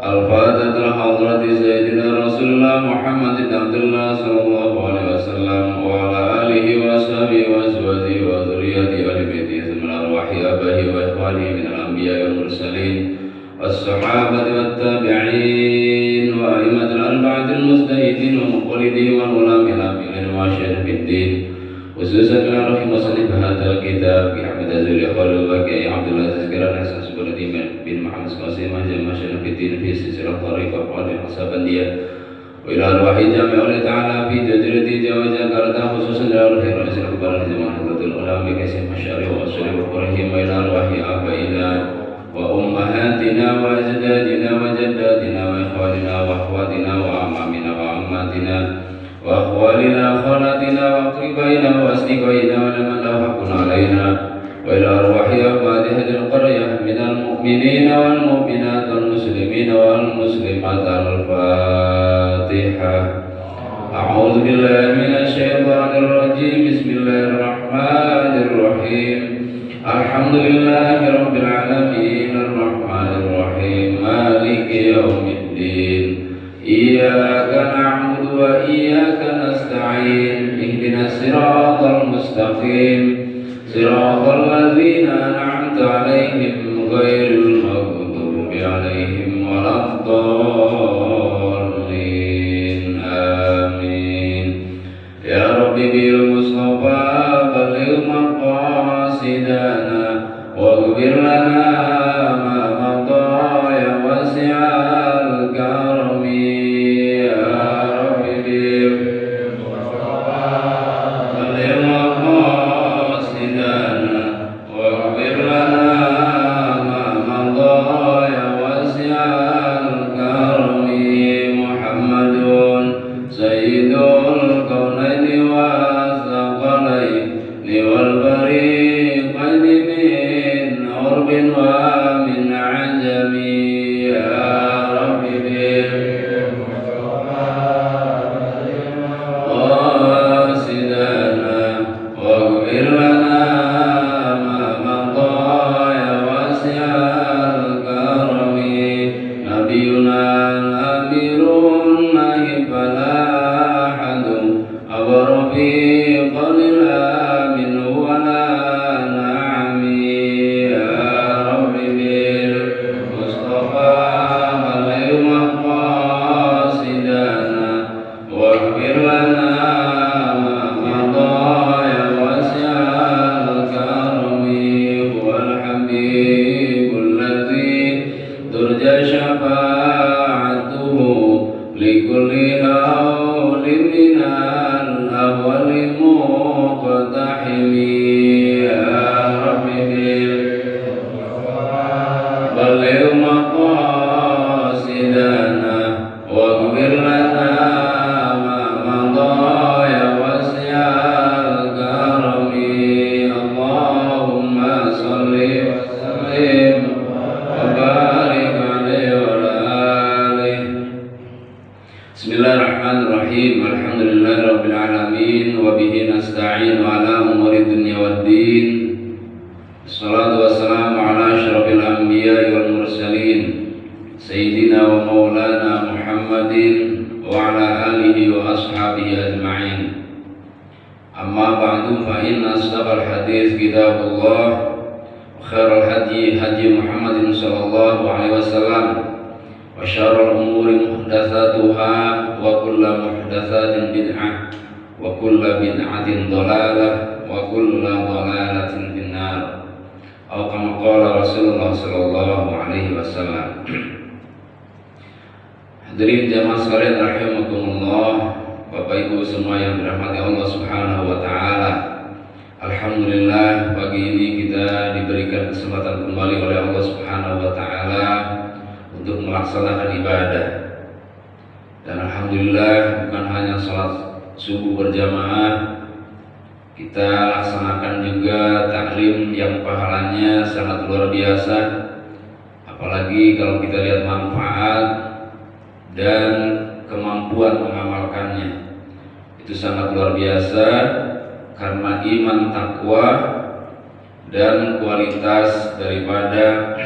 Al-Fatihah hadrati Sayyidina Rasulullah Muhammad bin Abdullah sallallahu alaihi wasallam wa ala alihi wa sahbihi wa azwajihi wa dzurriyyati ahli baiti thumma arwahi abahi wa ikhwani min al-anbiya wal mursalin was-sahabati wat tabi'in wa a'immatil arba'atil mujtahidin wa muqallidin wal ulama min masyayikh fid-din khususan ila rahim musannif hadzal kitab bi Ahmad Azuri Khalil Baqi Abdul Aziz Kiran Hasan Subhanahu bin Muhammad Qasim Masyayikh fid-din fi silsilah tariqah qadil Sabandiyah wa ila arwahi jami'ul ta'ala fi jazirati Jawa Jakarta khususan ila rahim Rasul Kubaran Zaman Hadratul Ulama bi Qasim Masyari wa Usul Qur'an wa ila arwahi abaina wa ummahatina wa ajdadina wa jaddatina wa ikhwanina wa akhwatina wa amamina wa ammatina wa akhwalina khalatina wa aqribaina wa asdiqaina wa liman lahu haqqun alaina wa ila arwahi abadi hadil qaryah minal mu'minina wal mu'minat wal muslimina wal muslimat al-Fatihah. A'udzu billahi minasy syaithanir rajim. Bismillahirrahmanirrahim. Alhamdulillahi rabbil alamin arrahmanir rahim maliki yaumiddin. Iyyaka na'budu wa iyyaka nasta'in ihdinas siratal mustaqim siratal ladzina an'amta 'alaihim ghairil maghdubi 'alaihim waladdallin amin. Ya Rabbi bil Mustafa balligh maqasidana waghfir lana ma madha ya wasi'al karami. Bismillahirrahmanirrahim. Alhamdulillahirabbil alamin wa bihi nasta'in ala umuri dunya waddin. Wassalatu wassalamu ala asyrafil anbiya'i wal mursalin sayyidina wa maulana Muhammadin wa ala alihi wa ashabihi ajma'in. Amma ba'du fa inna asdaqal hadits kitabullah wa khairal hadyi hadyi Muhammadin sallallahu alaihi wasallam wa syarrul umuri muhdatsatuha wa kullu muhdatsatin bid'ah wa kullu bid'atin dhalalah wa kullu dhalalatin finnar. Atau kama qala Rasulullah sallallahu alaihi wasallam. Hadirin jamaah sekalian rahimakumullah, Bapak Ibu semua yang dirahmati Allah Subhanahu wa taala. Alhamdulillah pagi ini kita diberikan kesempatan kembali oleh Allah Subhanahu wa taala untuk melaksanakan ibadah. Dan alhamdulillah bukan hanya salat subuh berjamaah, kita laksanakan juga taklim yang pahalanya sangat luar biasa. Apalagi kalau kita lihat manfaat dan kemampuan mengamalkannya, itu sangat luar biasa karena iman, takwa dan kualitas daripada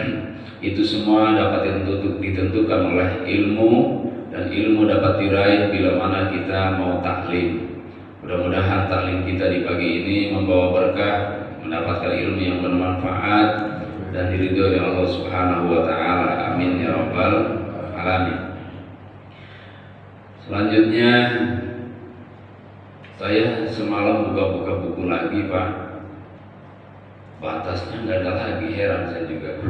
itu semua dapat ditentukan oleh ilmu, dan ilmu dapat diraih bila mana kita mau taklim. Mudah-mudahan taklim kita di pagi ini membawa berkah, mendapatkan ilmu yang bermanfaat dan diridhoi oleh Allah Subhanahu wa taala. Amin ya rabbal alamin. Selanjutnya saya semalam buka-buka buku lagi, Pak. Batasnya nggak ada lagi, heran saya juga.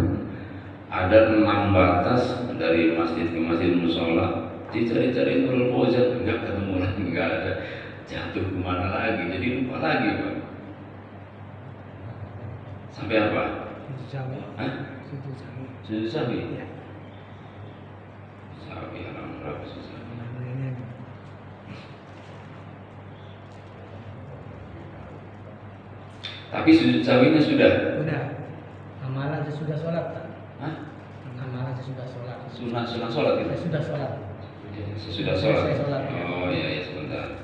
Ada 6 batas dari masjid ke masjid musola. Dicari-cari Nurul Fauzan nggak ketemu lagi, nggak ada. Jatuh kemana lagi? Jadi lupa lagi, Pak. Sampai apa? Sujud sawi. Ya. Sawi haram berapa sujud sawi? Tapi sujud sawinya sudah. Sudah. Amalan sesudah sholat. Hah? Amalan sesudah sholat. Sunah sholat itu. Sesudah sholat. Ya, sesudah sholat. Selesai sholat, ya. Oh iya, ya sebentar.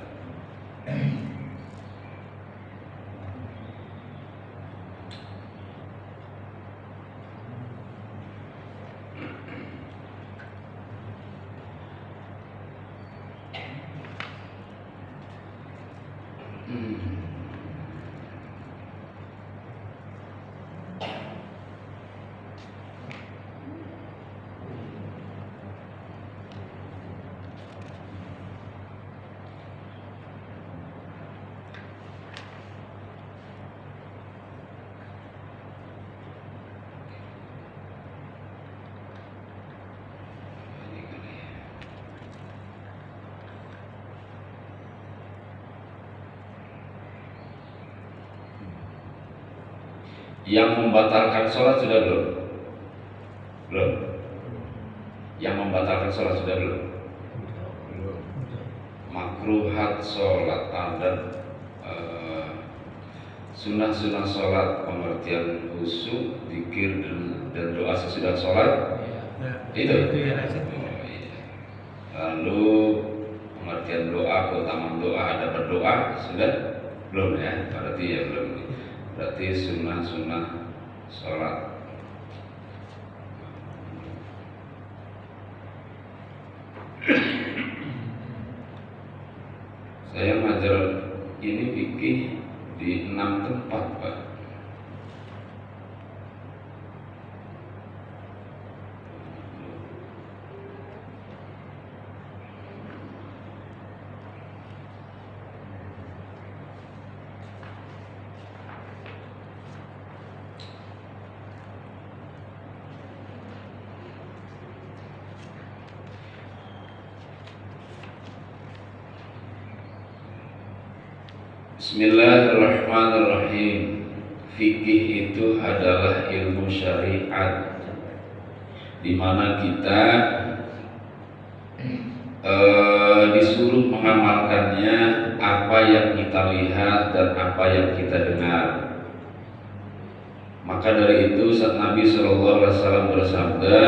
Yang membatalkan sholat sudah belum? Belum. Yang membatalkan sholat sudah belum? Makruhat sholat dan sunnah-sunnah sholat, pengertian khusyuk, zikir dan doa sesudah sholat. Itu. Oh, iya. Lalu pengertian doa, keutamaan doa, ada berdoa sudah belum ya? Berarti ya belum. Berarti sunnah-sunnah sholat. Saya ngajar ini fikih di 6 tempat, Pak. Bismillahirrahmanirrahim. Fikih itu adalah ilmu syariat, di mana kita disuruh mengamalkannya apa yang kita lihat dan apa yang kita dengar. Maka dari itu saat Nabi SAW bersabda,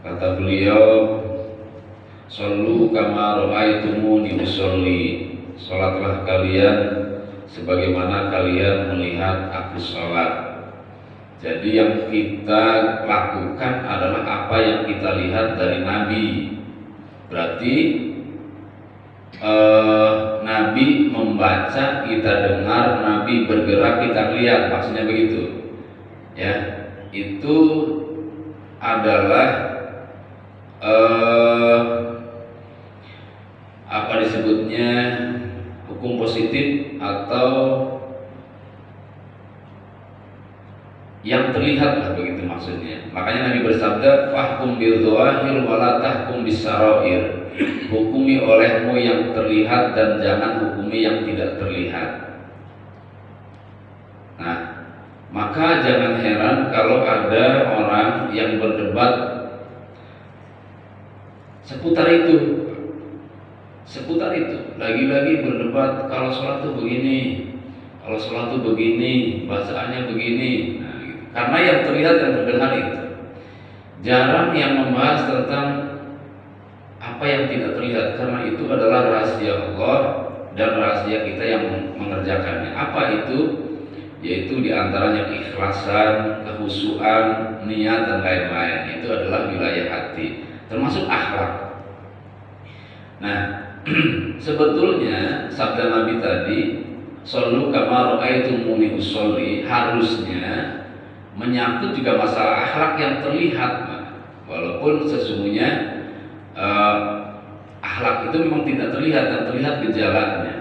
kata beliau, "Shollu kama ra'aitumuni usolli." Sholatlah kalian sebagaimana kalian melihat aku sholat. Jadi yang kita lakukan adalah apa yang kita lihat dari Nabi. Berarti Nabi membaca, kita dengar, Nabi bergerak, kita lihat, maksudnya begitu. Ya, itu adalah apa disebutnya hukum positif atau yang terlihat lah, begitu maksudnya. Makanya Nabi bersabda, "Fahkum bil dzawahir wa la tahkum bis sarair." Hukumi olehmu yang terlihat dan jangan hukumi yang tidak terlihat. Nah, maka jangan heran kalau ada orang yang berdebat seputar itu. Lagi-lagi berdebat, kalau sholat itu begini, kalau sholat itu begini, bacaannya begini. Nah, gitu. Karena yang terlihat yang terdengar itu. Jarang yang membahas tentang apa yang tidak terlihat, karena itu adalah rahasia Allah dan rahasia kita yang mengerjakannya. Apa itu? yaitu diantaranya keikhlasan, kehusuan, niat dan lain-lain. Itu adalah wilayah hati, termasuk akhlak. Nah, sebetulnya sabda Nabi tadi, "Shollu kama ra'aitumuni usolli," harusnya menyangkut juga masalah akhlak yang terlihat, walaupun sesungguhnya akhlak itu memang tidak terlihat dan terlihat gejalanya.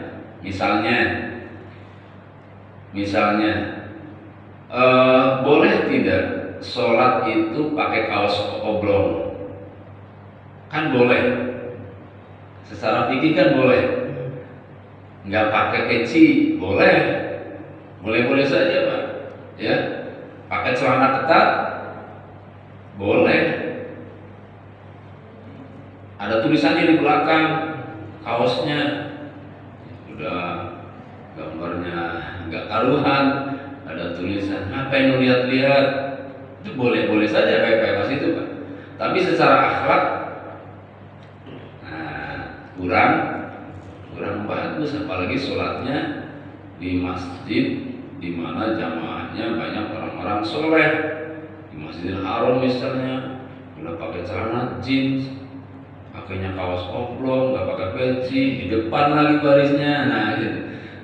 Misalnya, boleh tidak sholat itu pakai kaos oblong? Kan boleh. Secara fikih kan boleh. Nggak pakai peci boleh. Boleh-boleh saja, Pak. Ya. Pakai celana ketat boleh. Ada tulisannya di belakang kaosnya, udah gambarnya nggak karuhan, ada tulisan apa yang lihat-lihat, itu boleh-boleh saja kayak pas itu, Pak. Tapi secara akhlak, kurang bagus, apalagi sholatnya di masjid di mana jamaahnya banyak orang-orang soleh. Di Masjidil Haram misalnya, udah pakai celana jeans, pakainya kaos oblong, nggak pakai peci, di depan lagi barisnya.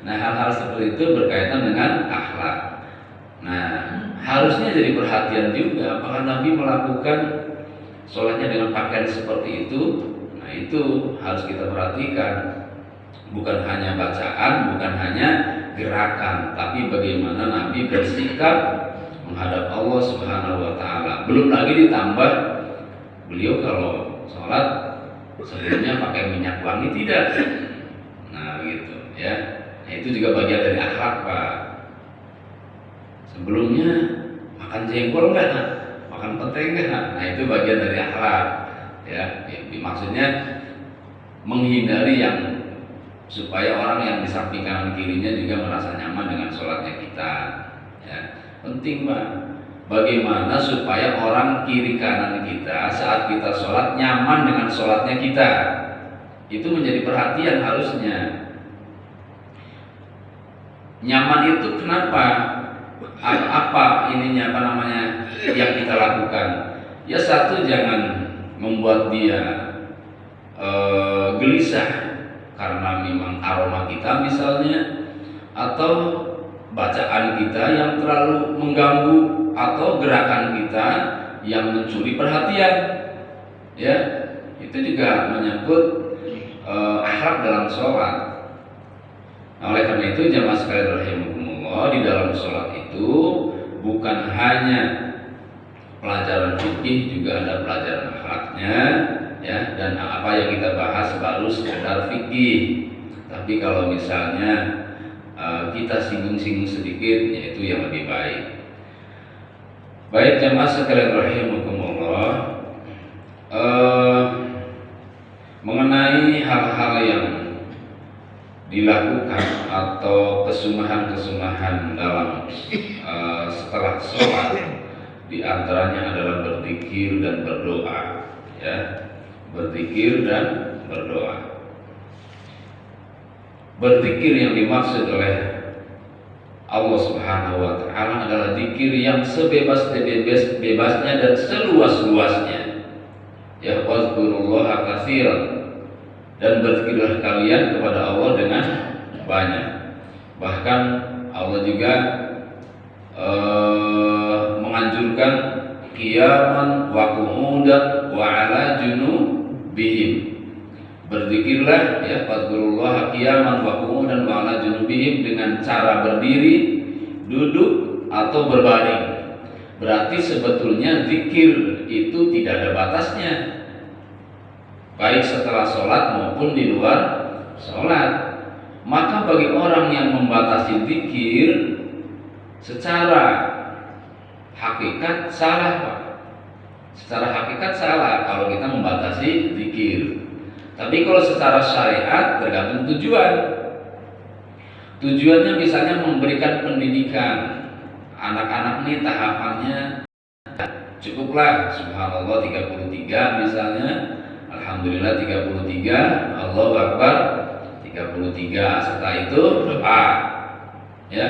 Nah, hal-hal seperti itu berkaitan dengan akhlak. Nah, harusnya jadi perhatian juga, apakah Nabi melakukan sholatnya dengan pakaian seperti itu. Nah, itu harus kita perhatikan. Bukan hanya bacaan, bukan hanya gerakan, tapi bagaimana Nabi bersikap menghadap Allah Subhanahu wa Ta'ala. Belum lagi ditambah beliau kalau sholat sebelumnya pakai minyak wangi tidak. Nah, gitu ya. Nah, itu juga bagian dari akhlak, Pak. Sebelumnya makan jengkol enggak? Makan petai enggak? Nah, itu bagian dari akhlak. Ya, maksudnya menghindari yang supaya orang yang di samping kanan kirinya juga merasa nyaman dengan sholatnya kita. Ya, penting, Pak. Bagaimana supaya orang kiri kanan kita saat kita sholat nyaman dengan sholatnya kita? Itu menjadi perhatian harusnya. Nyaman itu kenapa? Apa ininya, yang kita lakukan? Ya, satu, jangan membuat dia gelisah karena memang aroma kita misalnya, atau bacaan kita yang terlalu mengganggu, atau gerakan kita yang mencuri perhatian. Ya, itu juga menyangkut akhlak dalam sholat. Nah, oleh karena itu jamaah sekalian rahimakumullah, di dalam sholat itu bukan hanya pelajaran fikih, juga ada pelajaran akhlaknya, ya. Dan apa yang kita bahas baru sekedar fikih. Tapi kalau misalnya kita singgung-singgung sedikit, yaitu yang lebih baik. Baik jamaah sekalian rahimakumullah, mengenai hal-hal yang dilakukan atau kesunahan-kesunahan dalam setelah sholat, di antaranya adalah berzikir dan berdoa, ya. Berzikir dan berdoa. Berzikir yang dimaksud oleh Allah Subhanahu wa Ta'ala adalah zikir yang sebebas-bebasnya dan seluas-luasnya. Ya, wazkurullaha katsiran, dan berzikirlah kalian kepada Allah dengan banyak. Bahkan Allah juga menganjurkan qiyaman wa qu'udan wa ala junubihim. Berzikirlah, ya, fadzkurullaha qiyaman wa qu'udan wa ala junubihim, dengan cara berdiri, duduk atau berbaring. Berarti sebetulnya zikir itu tidak ada batasnya, baik setelah sholat maupun di luar sholat. Maka bagi orang yang membatasi zikir, secara hakikat salah, Pak. Secara hakikat salah kalau kita membatasi zikir. Tapi kalau secara syariat tergantung tujuan. Tujuannya misalnya memberikan pendidikan. Anak-anak ini tahapannya cukuplah subhanallah 33 misalnya, alhamdulillah 33, Allahu Akbar 33. Setelah itu doa. Ya.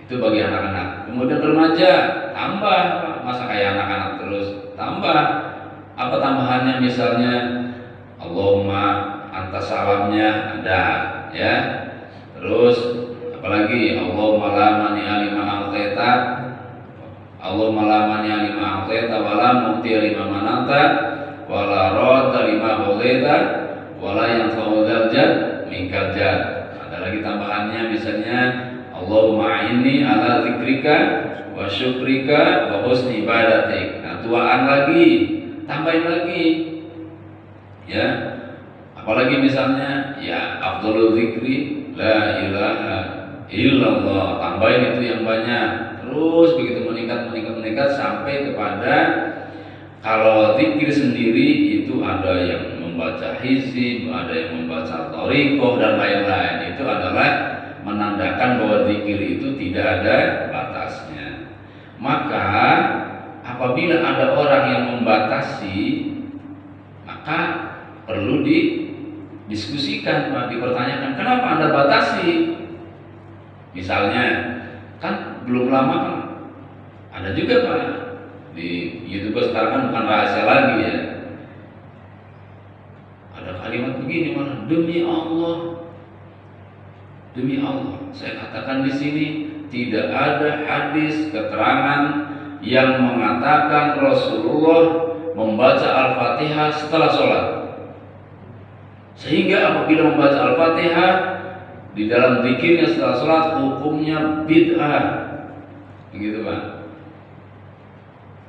Itu bagi anak-anak. Kemudian remaja, tambah, masa kayak anak-anak terus, tambah. Apa tambahannya? Misalnya Allahumma anta salamnya ada, ya. Terus apalagi Allahumma la mani'a lima a'taita, Allahumma la mani'a lima a'taita wa la mu'tiya lima manata wa la radda lima qadaita wa la yanfa'u dzal jad minkal jad. Ada lagi tambahannya, misalnya Allahumma inni ala zikrika wa syukrika wa husni ibadatik. Nah, tuaan lagi, tambahin lagi, ya. Apalagi misalnya ya afdhalul zikri la ilaha illallah, tambahin itu yang banyak. Terus begitu meningkat sampai kepada kalau zikir sendiri itu ada yang membaca hizib, ada yang membaca thariqah dan lain-lain. Itu adalah menandakan bahwa zikir itu tidak ada batasnya. Maka apabila ada orang yang membatasi, maka perlu didiskusikan, dipertanyakan, kenapa Anda batasi? Misalnya, kan belum lama kan ada juga Pak di YouTube sekarang kan bukan rahasia lagi ya. Ada kalimat begini, malah demi Allah, saya katakan di sini tidak ada hadis keterangan yang mengatakan Rasulullah membaca Al-Fatihah setelah sholat. Sehingga apabila membaca Al-Fatihah di dalam zikirnya setelah sholat hukumnya bid'ah. Begitu Pak.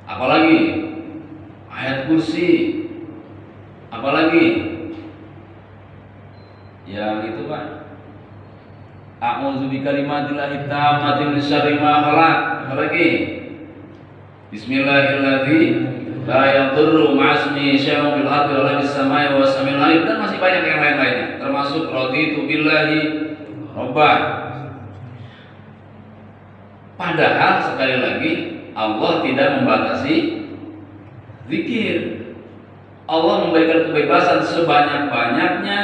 Apalagi ayat kursi, apalagi yang itu Pak. A'udzu bikalimatillahit tammati min syarri ma khalaq. Apalagi Bismillahirrahmanirrahim. La yadurru ma'asmi syai'un fil ardi wa la fis samai wa samil alim, dan masih banyak yang lain-lainnya, termasuk raditu billahi rabbah. Padahal sekali lagi Allah tidak membatasi zikir. Allah memberikan kebebasan sebanyak-banyaknya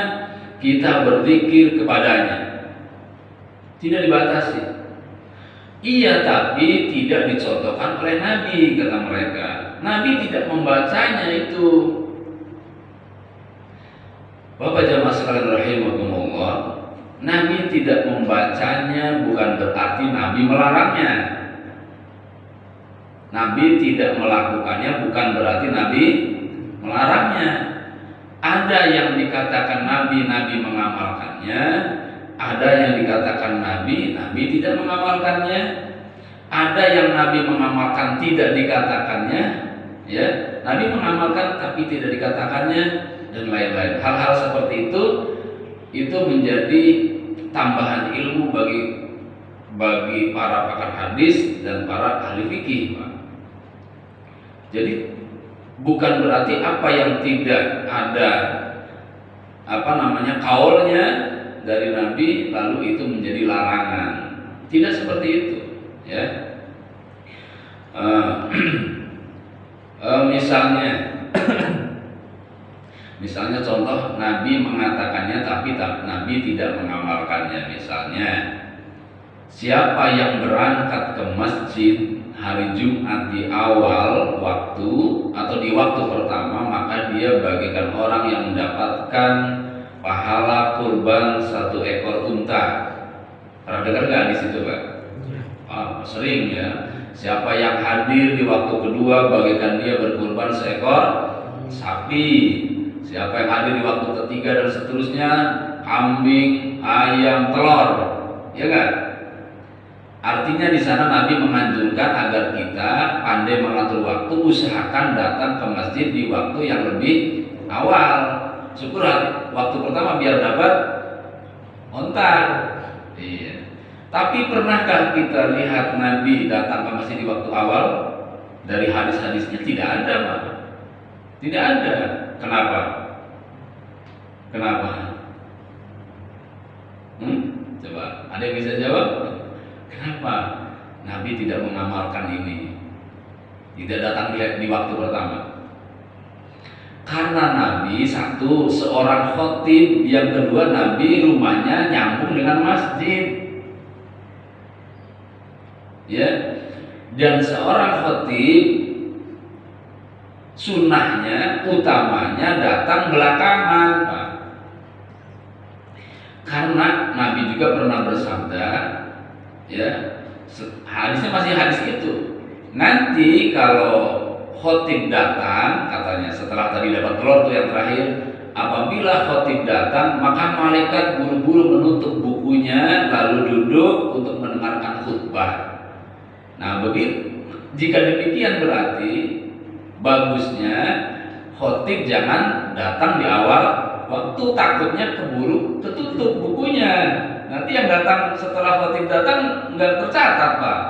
kita berzikir kepadanya. Tidak dibatasi. Iya, tapi tidak dicontohkan oleh Nabi, kata mereka. Nabi tidak membacanya itu. Bapak jamaah sekalian rahimakumullah, Nabi tidak membacanya bukan berarti Nabi melarangnya. Nabi tidak melakukannya bukan berarti Nabi melarangnya. Ada yang dikatakan Nabi mengamalkannya, ada yang dikatakan Nabi tidak mengamalkannya, ada yang Nabi mengamalkan tidak dikatakannya, ya, Nabi mengamalkan tapi tidak dikatakannya, dan lain-lain. Hal-hal seperti itu menjadi tambahan ilmu bagi para pakar hadis dan para ahli fikih, Pak. Jadi bukan berarti apa yang tidak ada kaulnya dari Nabi lalu itu menjadi larangan. Tidak seperti itu, ya. Misalnya contoh Nabi mengatakannya tapi Nabi tidak mengamalkannya. Misalnya, siapa yang berangkat ke masjid hari Jumat di awal waktu atau di waktu pertama, maka dia bagaikan orang yang mendapatkan pahala kurban 1 ekor unta. Pernah dengar nggak di situ, Pak? Sering ya. Siapa yang hadir di waktu kedua, bagaikan dia berkurban 1 ekor sapi. Siapa yang hadir di waktu ketiga dan seterusnya, kambing, ayam, telur, ya kan? Artinya di sana Nabi menganjurkan agar kita pandai mengatur waktu, usahakan datang ke masjid di waktu yang lebih awal. Syukur waktu pertama biar dapat onta. Iya. Tapi pernahkah kita lihat Nabi datang ke masjid di waktu awal? Dari hadis-hadisnya tidak ada, Pak. Tidak ada. Kenapa? Coba, ada yang bisa jawab? Kenapa Nabi tidak mengamalkan ini? Tidak datang di waktu pertama. Karena Nabi satu, seorang khotib, yang kedua Nabi rumahnya nyambung dengan masjid. ya. Dan seorang khatib sunnahnya, utamanya datang belakangan, Pak. Karena Nabi juga pernah bersabda, ya, hadisnya masih hadis itu. Nanti kalau khotib datang, katanya setelah tadi dapat telur tuh yang terakhir, apabila khotib datang, maka malaikat buru-buru menutup bukunya lalu duduk untuk mendengarkan khutbah. Nah, begitu. Jika demikian berarti bagusnya khotib jangan datang di awal waktu, takutnya keburu tertutup bukunya. Nanti yang datang setelah khotib datang nggak tercatat, Pak.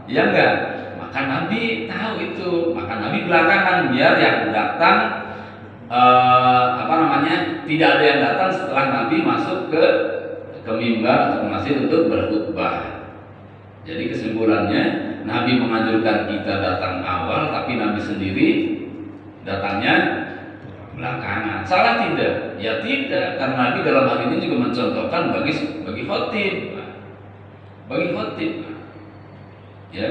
Ya enggak? Maka Nabi tahu itu. Maka Nabi belakangan biar yang datang tidak ada yang datang setelah Nabi masuk ke mimbar atau masjid untuk berkhutbah. Jadi kesimpulannya, Nabi menganjurkan kita datang awal, tapi Nabi sendiri datangnya belakangan. Salah tidak? Ya tidak, karena Nabi dalam hal ini juga mencontohkan bagi khotib. Bagi khotib. Ya.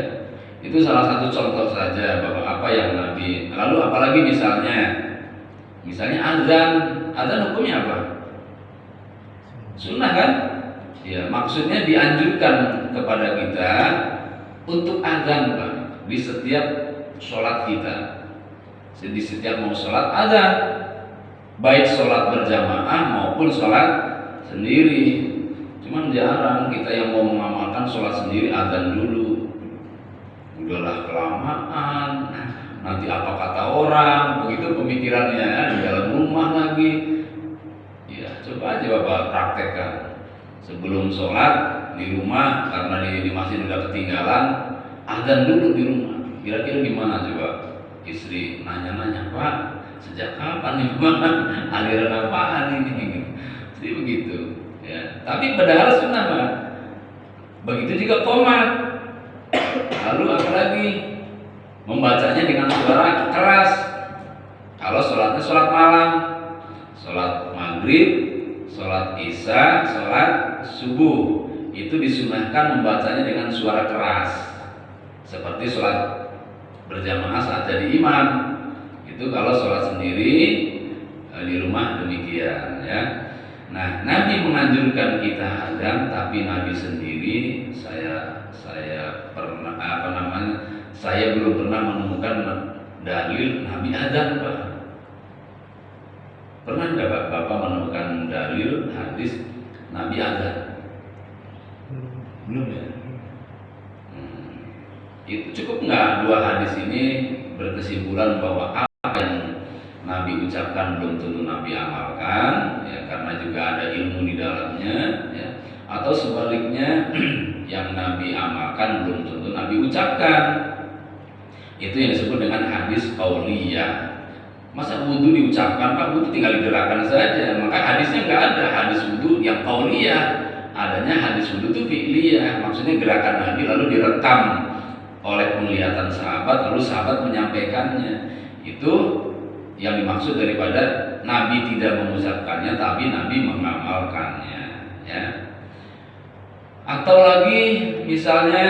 Itu salah satu contoh saja bahwa apa yang Nabi. Lalu apalagi misalnya azan hukumnya apa? Sunnah kan? Ya, maksudnya dianjurkan kepada kita untuk azan, Pak, di setiap sholat kita. Di setiap mau sholat azan, baik sholat berjamaah maupun sholat sendiri. Cuman jarang kita yang mau mengamalkan sholat sendiri azan dulu. Udahlah kelamaan, nanti apa kata orang, begitu pemikirannya di dalam rumah lagi. Ya, coba aja Bapak praktekkan. Sebelum sholat di rumah, karena di masjid udah ketinggalan, azan dulu di rumah. Kira-kira gimana coba? Istri nanya-nanya, Pak, sejak kapan nih Pak? Aliran apaan ini? Jadi begitu. Ya. Tapi padahal sunnah, Pak. Begitu juga qomat. Lalu apalagi membacanya dengan suara keras. Kalau sholatnya sholat malam, sholat maghrib, sholat isya, sholat subuh, itu disunahkan membacanya dengan suara keras. Seperti sholat berjamaah saat jadi imam. Itu kalau sholat sendiri di rumah demikian, ya. Nah, Nabi menganjurkan kita azan, tapi Nabi sendiri saya belum pernah menemukan dalil Nabi azan, Pak. Pernah nggak Bapak menemukan dalil hadis Nabi azan? Belum ya. Itu cukup nggak dua hadis ini berkesimpulan bahwa apa yang Nabi ucapkan belum tentu Nabi amalkan, ya, karena juga ada ilmu di dalamnya, ya. Atau sebaliknya yang Nabi amalkan belum tentu Nabi ucapkan. Itu yang disebut dengan hadis qauliyah. Masa wudu diucapkan, Pak, wudu tinggal digerakkan saja. Maka hadisnya nggak ada hadis wudu yang qauliyah. Adanya hadis wudu itu fi'liyah. Maksudnya gerakan Nabi lalu direkam oleh penglihatan sahabat, lalu sahabat menyampaikannya. Itu yang dimaksud daripada Nabi tidak mengucapkannya, tapi Nabi mengamalkannya, ya. Atau lagi misalnya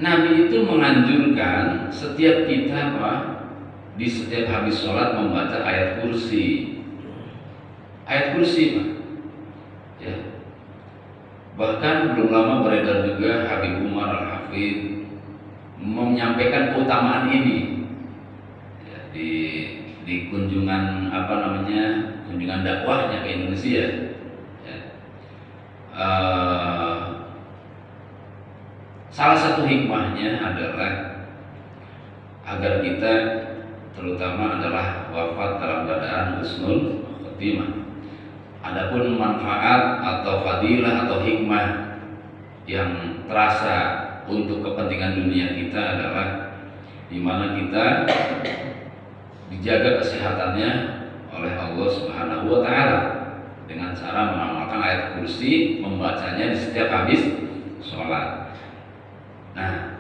Nabi itu menganjurkan setiap kita, Pak, di setiap habis sholat membaca ayat kursi. Ayat kursi, Pak. Ya. Bahkan belum lama beredar juga Habib Umar Al-Hafidh menyampaikan keutamaan ini, ya, di kunjungan kunjungan dakwahnya ke Indonesia. Ya. Salah satu hikmahnya adalah agar kita terutama adalah wafat dalam keadaan husnul khotimah. Adapun manfaat atau fadilah atau hikmah yang terasa untuk kepentingan dunia kita adalah di mana kita dijaga kesehatannya oleh Allah Subhanahu wa taala dengan cara mengamalkan ayat kursi, membacanya di setiap habis sholat. Nah,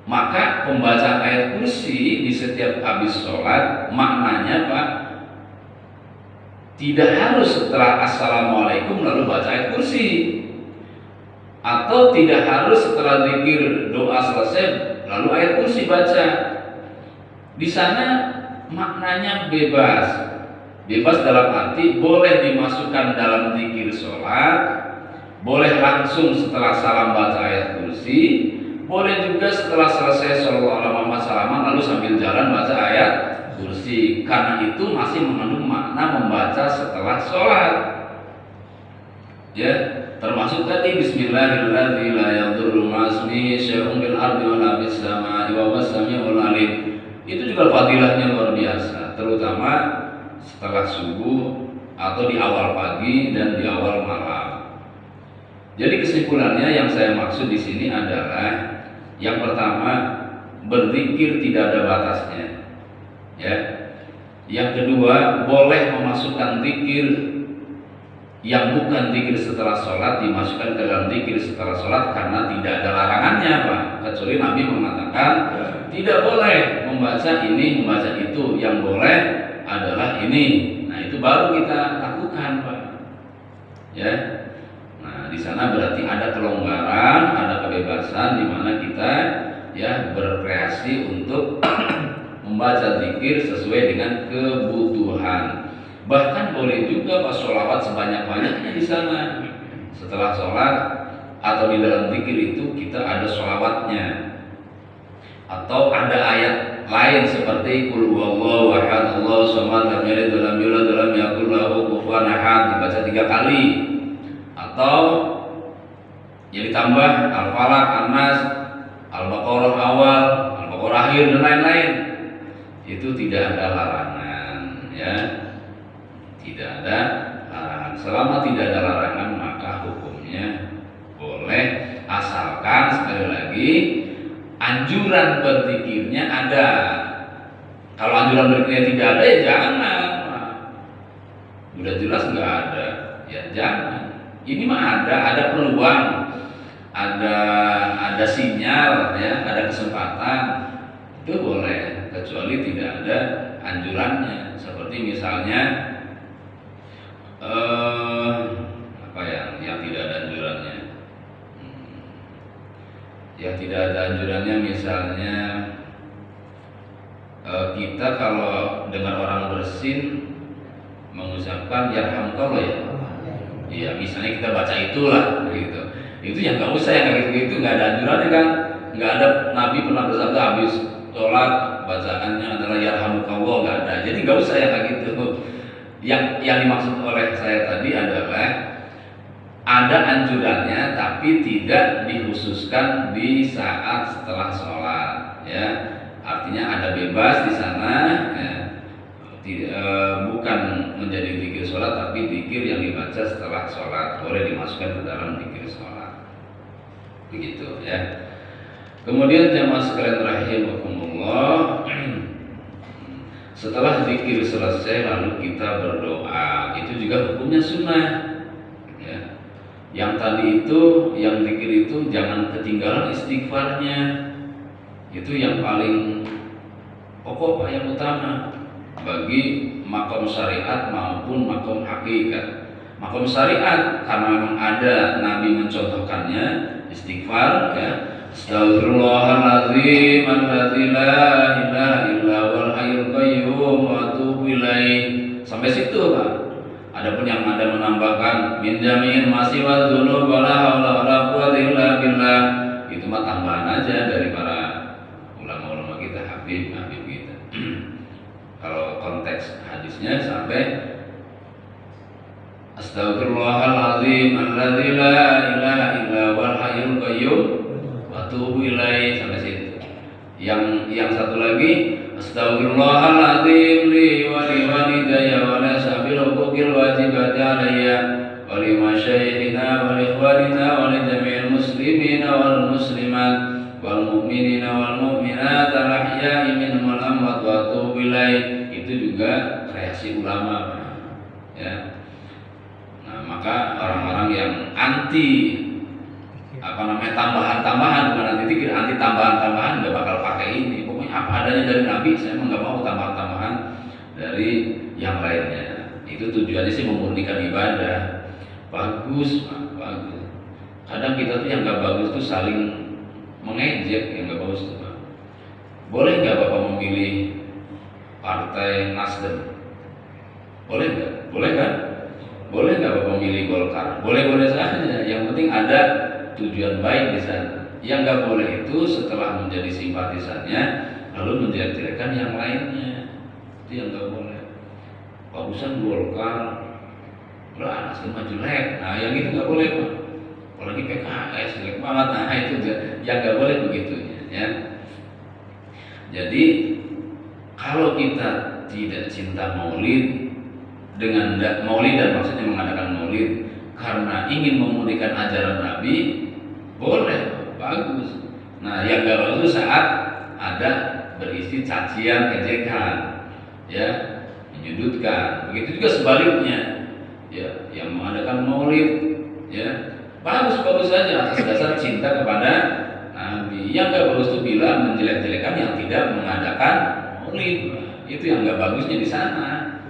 maka pembacaan ayat kursi di setiap habis sholat maknanya, Pak, tidak harus setelah assalamualaikum lalu baca ayat kursi. Atau tidak harus setelah zikir doa selesai lalu ayat kursi baca. Di sana maknanya bebas. Bebas dalam arti boleh dimasukkan dalam zikir sholat, boleh langsung setelah salam baca ayat kursi, boleh juga setelah selesai sallallahu alaihi wasallam lalu sambil jalan baca ayat kursi. Karena itu masih mengandung makna membaca setelah sholat. Ya, termasuk tadi bismillahirrahmanirrahim la yadurru ma'asmihi syai'un fil ardi wa la fis samaa'i wa huwas samiul alim. Itu juga fadilahnya luar biasa, terutama setelah subuh atau di awal pagi dan di awal malam. Jadi kesimpulannya yang saya maksud di sini adalah yang pertama, berzikir tidak ada batasnya. Ya. Yang kedua, boleh memasukkan zikir yang bukan zikir setelah sholat dimasukkan ke dalam zikir setelah sholat karena tidak ada larangannya, Pak. Kecuali Nabi mengatakan tidak boleh membaca ini, membaca itu. Yang boleh adalah ini. Nah, itu baru kita lakukan, Pak. Ya. Nah, di sana berarti ada kelonggaran, ada kebebasan di mana kita ya berkreasi untuk membaca zikir sesuai dengan kebutuhan. Bahkan boleh juga pas sholawat sebanyak-banyaknya di sana. Setelah sholat atau di dalam zikir itu kita ada sholawatnya. Atau ada ayat lain seperti Qul huwallahu ahad Allahu samad lam yalid wa lam yulad wa lam yakul lahu kufuwan ahad dibaca 3 kali. Atau ya ditambah Al-Falaq, An-Nas, Al-Baqarah awal, Al-Baqarah akhir dan lain-lain. Itu tidak ada larangan, ya. Tidak ada larangan. Selama tidak ada larangan maka hukumnya boleh, asalkan sekali lagi anjuran berzikirnya ada. Kalau anjuran berzikirnya tidak ada ya jangan. Udah jelas nggak ada, ya jangan. Ini mah ada peluang, ada sinyal, ya, ada kesempatan, itu boleh, kecuali tidak ada anjurannya. Seperti misalnya apa yang tidak ada anjurannya, yang tidak ada anjurannya misalnya kita kalau dengar orang bersin mengucapkan yarhamkallah, ya. Iya, misalnya kita baca itulah, gitu. Itu yang nggak usah yang kayak gitu, nggak ada anjurannya kan, nggak ada Nabi pernah bersabda habis sholat bacaannya adalah yarhamukallah, nggak ada. Jadi nggak usah yang kayak gitu. Yang dimaksud oleh saya tadi adalah ada anjurannya, tapi tidak dikhususkan di saat setelah sholat, ya. Artinya ada bebas di sana, ya. Bukan menjadi zikir sholat, tapi zikir yang dibaca setelah sholat boleh dimasukkan ke dalam zikir sholat, begitu, ya. Kemudian jamaah sekalian rahimakumullah, setelah zikir selesai lalu kita berdoa, itu juga hukumnya sunnah, ya. Yang tadi itu, yang zikir itu jangan ketinggalan istighfarnya, itu yang paling pokok, yang utama bagi makom syariat maupun makom hakikat. Makom syariat karena memang ada Nabi mencontohkannya, istighfar, ya. Astaghfirullahaladzim alladzi la ilaha illa huwal hayyul qayyum wa atubu ilaih. Sampai situ, Pak. Adapun yang ada menambahkan min jami'in masih wa dzunub wa la haula wa la quwwata illa billah, itu mah tambahan aja dari para ulama-ulama kita, habib kita. Kalau konteks hadisnya sampai Astaghfirullahaladzim alladzi la ilaha illa huwal hayyul qayyum wa atubu ilaih, sampai situ. Yang satu lagi Astaghfirullahaladzim li wa li walidayya wa la sabil huquqil wajibati alayya wa li masyayikhina wa li ikhwanina wa li jami'il muslimina wal muslimat wal mu'minina wal mu'minat al ahya'i minhum wal amwat wa atubu ilaih. Itu juga kreasi ulama, ya. Nah, maka orang-orang yang anti tambahan-tambahan, bukan anti zikir, anti tambahan-tambahan, nggak bakal pakai ini. Pokoknya apa adanya dari Nabi, saya emang nggak mau tambahan-tambahan dari yang lainnya. Itu tujuannya sih memurnikan ibadah. Bagus, Pak, bagus. Kadang kita tuh yang nggak bagus tuh saling mengejek, yang nggak bagus tuh. Boleh nggak Bapak memilih partai Nasdem? Boleh nggak? Boleh kan? Boleh nggak Bapak memilih Golkar? Boleh-boleh saja. Yang penting ada tujuan baik di sana. Yang nggak boleh itu setelah menjadi simpatisannya lalu menjelek-jelekan yang lainnya. Itu yang nggak boleh. Bagusan Golkar, lah Nasdem mah jelek. Nah yang itu nggak boleh Pak. Apalagi PKS jelek banget. Nah itu yang nggak boleh begitu ya. Jadi kalau kita tidak cinta maulid dengan maulid dan maksudnya mengadakan maulid karena ingin memurnikan ajaran Nabi, boleh, bagus. Nah yang nggak bagus itu saat ada berisi cacian, ejekan, ya, menyudutkan. Begitu juga sebaliknya, ya, yang mengadakan maulid, ya, bagus saja atas dasar cinta kepada Nabi. Yang nggak bagus itu bila menjelek-jelekan yang tidak mengadakan maulid. Itu yang nggak bagusnya di sana,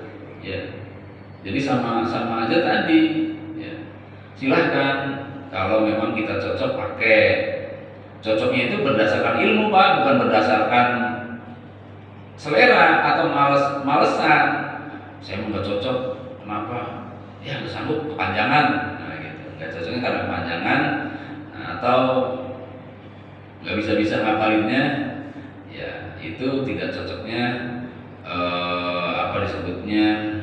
ya. Jadi sama aja tadi, ya. Silahkan kalau memang kita cocok pakai. Cocoknya itu berdasarkan ilmu Pak, bukan berdasarkan selera atau malesan. Saya nggak cocok, kenapa? Ya nggak sanggup kepanjangan, nah, gitu. Nggak cocoknya karena kepanjangan, nah, atau nggak bisa ngapalinnya, ya itu tidak cocoknya. Apa disebutnya?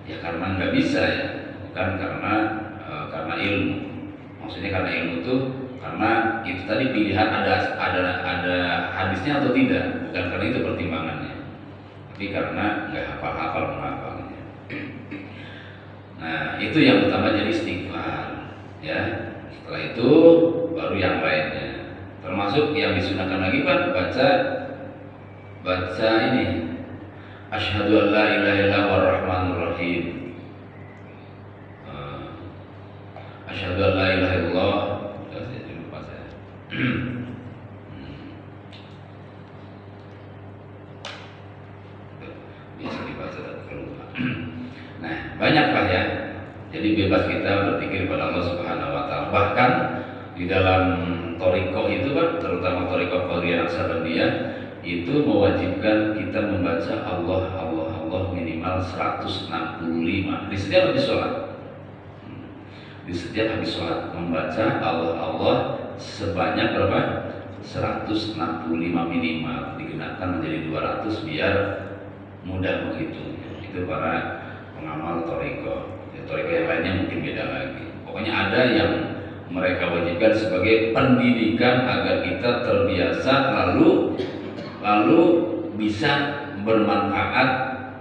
Ya karena nggak bisa ya, bukan karena ilmu. Maksudnya karena ilmu itu karena itu tadi pilihan ada hadisnya atau tidak, bukan karena itu pertimbangannya, tapi karena nggak hafal menghafalnya. Nah itu yang utama, jadi istighfar, ya. Setelah itu baru yang lainnya, termasuk yang disunahkan lagi Pak, baca ini. Asyhadu an la ilaha illallah ar-rahmanur rahim. Asyhadu an la ilaha illallah. Saya lupa saya. Biasa dibaca tapi lupa. Nah, banyak Pak ya. Jadi bebas kita berpikir pada Allah Subhanahu wa taala. Bahkan di dalam thariqah itu Pak, terutama thariqah Qadiriyah Naksabandiyah, itu mewajibkan kita membaca Allah minimal 165 di setiap habis sholat. Di setiap habis sholat membaca Allah sebanyak berapa? 165 minimal, digunakan menjadi 200 biar mudah menghitungnya. Itu para pengamal thariqah. Thariqah yang lainnya mungkin beda lagi. Pokoknya ada yang mereka wajibkan sebagai pendidikan agar kita terbiasa lalu bisa bermanfaat,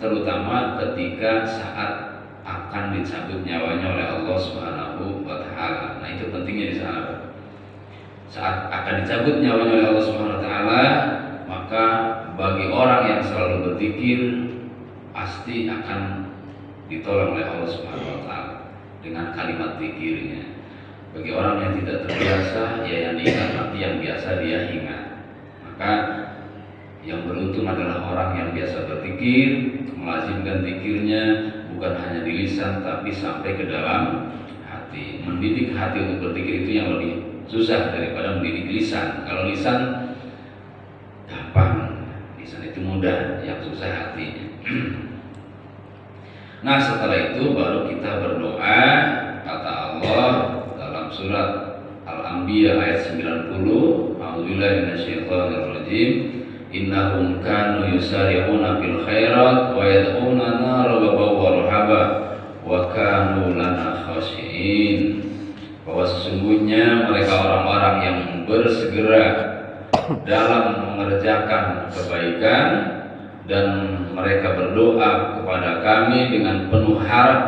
terutama ketika saat akan dicabut nyawanya oleh Allah Subhanahu wa taala. Nah, itu pentingnya di sana. Saat akan dicabut nyawanya oleh Allah Subhanahu wa taala, maka bagi orang yang selalu berzikir pasti akan ditolong oleh Allah Subhanahu wa taala dengan kalimat zikirnya. Bagi orang yang tidak terbiasa, ya yang diingat nanti yang biasa dia ingat. Maka yang beruntung adalah orang yang biasa berzikir, melazimkan zikirnya bukan hanya di lisan tapi sampai ke dalam hati. Mendidik hati untuk berzikir itu yang lebih susah daripada mendidik lisan. Kalau lisan gampang, lisan itu mudah, yang susah hatinya. Nah setelah itu baru kita berdoa. Kata Allah dalam surat Al-Anbiya ayat 90, A'udzubillahi minasyaitonirrajim, innahum kanu yusari'una fil khairat wa yad'unana raghaban wa rahaba wa kanu lana khashi'in. Bahwa sesungguhnya mereka orang-orang yang bersegera dalam mengerjakan kebaikan dan mereka berdoa kepada kami dengan penuh harap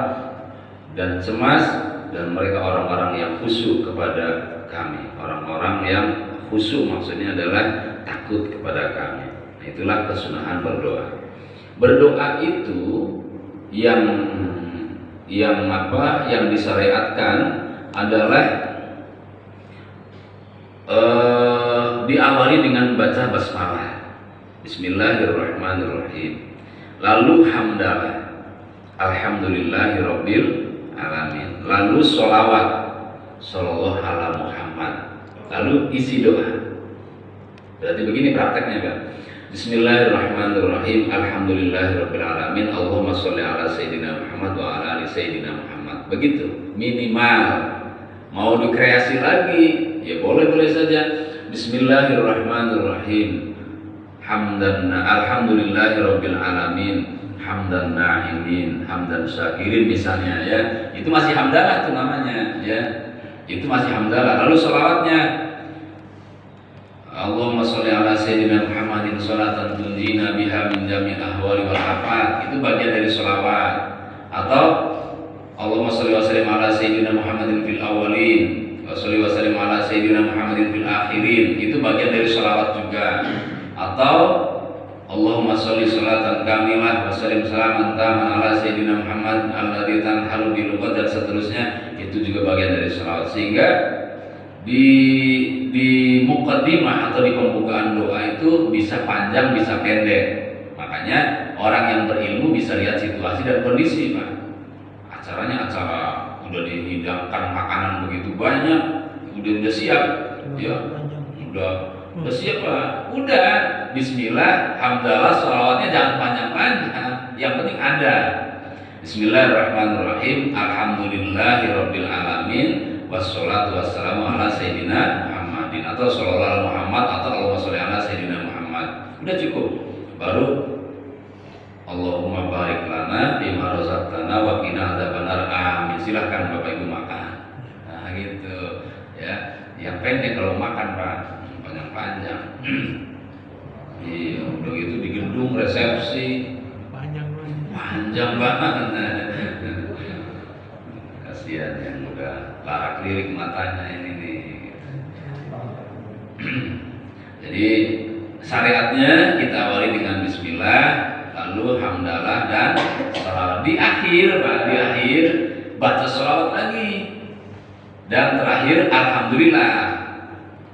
dan cemas, dan mereka orang-orang yang khusyuk kepada kami. Orang-orang yang khusyuk maksudnya adalah takut kepada kami. Nah, itulah kesunahan berdoa. Berdoa itu yang disyariatkan adalah diawali dengan baca basmalah, Bismillahirrahmanirrahim, lalu hamdalah, Alhamdulillahirabbil alamin, lalu sholawat Sallallahu ala Muhammad. Lalu isi doa. Berarti begini prakteknya, Pak. Bismillahirrahmanirrahim. Alhamdulillahirabbil alamin. Allahumma sholli ala sayyidina Muhammad wa ala ali sayyidina Muhammad. Begitu, minimal. Mau dikreasi lagi, ya boleh-boleh saja. Bismillahirrahmanirrahim. Alhamdulillahirabbil alamin. Hamdan na'imin, hamdan syakirin misalnya ya. Itu masih hamdalah itu namanya ya. Itu masih hamdalah. Lalu sholawatnya Allahumma sholli ala sayyidina Muhammadin sholatan tunjina biha min jami'il ahwali wal afat. Itu bagian dari sholawat. Atau Allahumma sholli wa sallim ala sayyidina Muhammadin fil awwalin wa sholli wa sallim ala sayyidina Muhammadin fil akhirin. Itu bagian dari sholawat juga. Atau Allahumma sholli sholatan kamilah wa sallim salaman taman ala sayyidina Muhammad alladzi tanhalu bi luqat, dan seterusnya. Itu juga bagian dari sholawat. Sehingga di muqaddimah atau di pembukaan doa itu bisa panjang bisa pendek. Makanya orang yang berilmu bisa lihat situasi dan kondisi, Pak. Acaranya acara udah dihidangkan makanan begitu banyak, udah siap ya, udah siap, Pak. Udah bismillah, hamdalah, sholawatnya jangan panjang-panjang, yang penting ada. Bismillahirrahmanirrahim. Alhamdulillahirabbil alamin. Wassalatu wassalamu ala sayyidina Muhammadin, atau sallallahu Muhammad, atau Allahumma sholli ala sayyidina Muhammad. Udah cukup. Baru Allahumma barik lana fima razaqtana wa qina adzabannar. Amin. Silahkan Bapak Ibu makan. Nah gitu ya. Yang pendek kalau makan, Pak, panjang-panjang. Iya, udah gitu di gedung resepsi panjang banget. Kasihan yang udah larak lirik matanya ini nih. Jadi syariatnya kita awali dengan bismillah, lalu hamdalah dan sholawat. Di akhir, Pak, di akhir baca sholawat lagi, dan terakhir alhamdulillah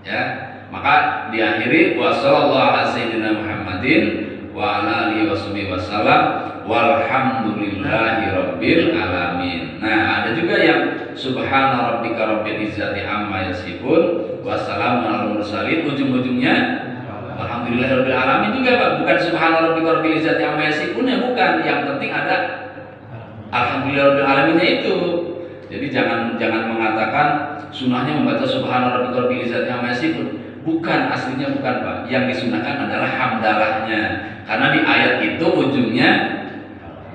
ya. Maka diakhiri wa sallallahu ala sayyidina Muhammadin wa ala alihi wasallam walhamdulillahi rabbil alamin. Nah, ada juga yang subhana rabbika rabbil izzati amma yasifun wa salamun alal mursalin, ujung-ujungnya alhamdulillahi rabbil alamin juga, Pak. Bukan subhana rabbika rabbil izzati amma yasifun, ya bukan. Yang penting ada alhamdulillahi rabbil alaminnya itu. Jadi jangan mengatakan sunahnya membaca subhana rabbika rabbil izzati amma yasifun. Bukan, aslinya bukan, Pak. Yang disunahkan adalah hamdalahnya. Karena di ayat itu ujungnya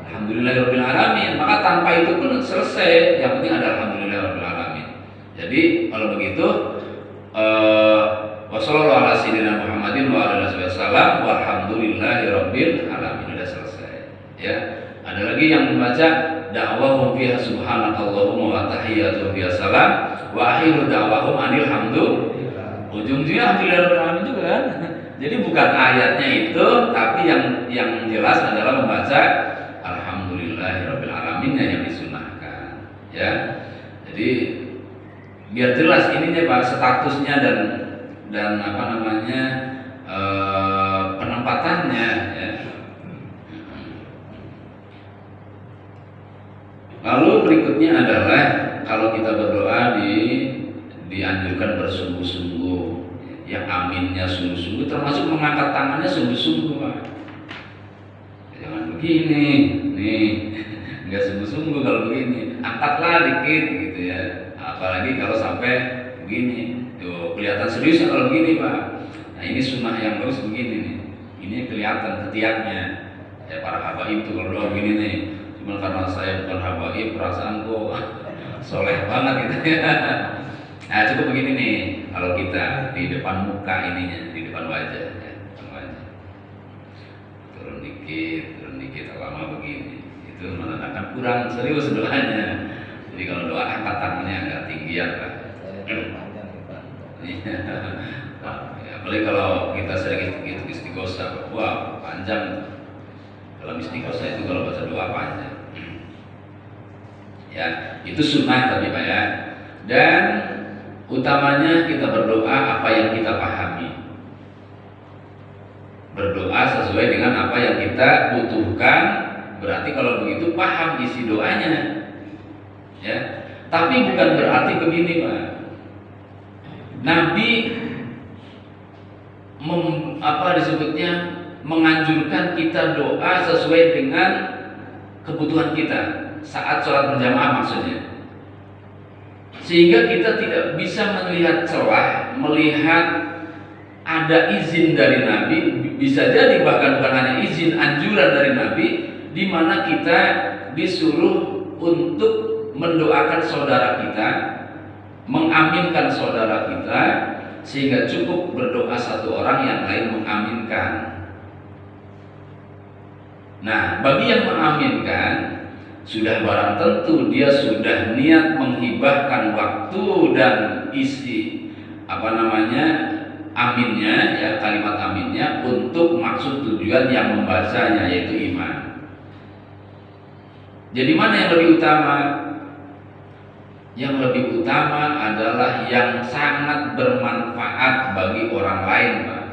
alhamdulillahirabbil alamin. Maka tanpa itu pun selesai. Yang penting ada alhamdulillahirabbil alamin. Jadi kalau begitu wassallallahu ala sayyidina Muhammadin wa ala alihi wasallam walhamdulillahirabbil alamin. Sudah selesai. Ya. Ada lagi yang membaca da'wahum fiha subhanakallahumma wa tahiyyatuhum fiha salam wa akhiru da'wahum anil hamdu. Ujung-ujungnya alhamdulillahirabbil alamin juga kan. Jadi bukan ayatnya itu, tapi yang jelas adalah membaca alhamdulillahirabbil alaminnya yang disunahkan ya. Jadi biar jelas ininya, Pak, statusnya dan apa namanya penempatannya ya. Lalu berikutnya adalah kalau kita berdoa dianjurkan bersungguh-sungguh, yang aminnya sungguh-sungguh, termasuk mengangkat tangannya sungguh-sungguh, Pak. Jangan begini, nih, nggak sungguh-sungguh kalau begini, angkatlah dikit gitu ya. Apalagi kalau sampai begini, tuh kelihatan serius kalau begini, Pak. Nah ini sunnah yang bagus begini nih, ini kelihatan ketiaknya. Ya para habaib itu kalau doa begini nih, cuma karena saya bukan habaib, perasaanku soleh banget gitu ya. Nah cukup begini nih, kalau kita di depan muka ininya, di depan wajah ya, depan wajah. Turun dikit, lama begini, itu menandakan kurang serius doanya. Jadi kalau doa angkat tangannya agak tinggian, Pak. Apalagi kalau kita sering istighosah, wah panjang. Kalau istighosah itu kalau baca doa panjang. Ya, itu sunnah tapi, Pak ya. Dan utamanya kita berdoa apa yang kita pahami. Berdoa sesuai dengan apa yang kita butuhkan. Berarti kalau begitu paham isi doanya. Ya. Tapi bukan berarti begini, Pak. Nabi menganjurkan kita doa sesuai dengan kebutuhan kita saat sholat berjamaah maksudnya. Sehingga kita tidak bisa melihat celah, melihat ada izin dari Nabi, bisa jadi bahkan bukan hanya izin, anjuran dari Nabi, di mana kita disuruh untuk mendoakan saudara kita, mengaminkan saudara kita, sehingga cukup berdoa satu orang yang lain mengaminkan. Nah, bagi yang mengaminkan, sudah barang tentu dia sudah niat menghibahkan waktu dan isi aminnya, ya, kalimat aminnya untuk maksud tujuan yang membacanya, yaitu iman. Jadi mana yang lebih utama? Yang lebih utama adalah yang sangat bermanfaat bagi orang lain, Pak.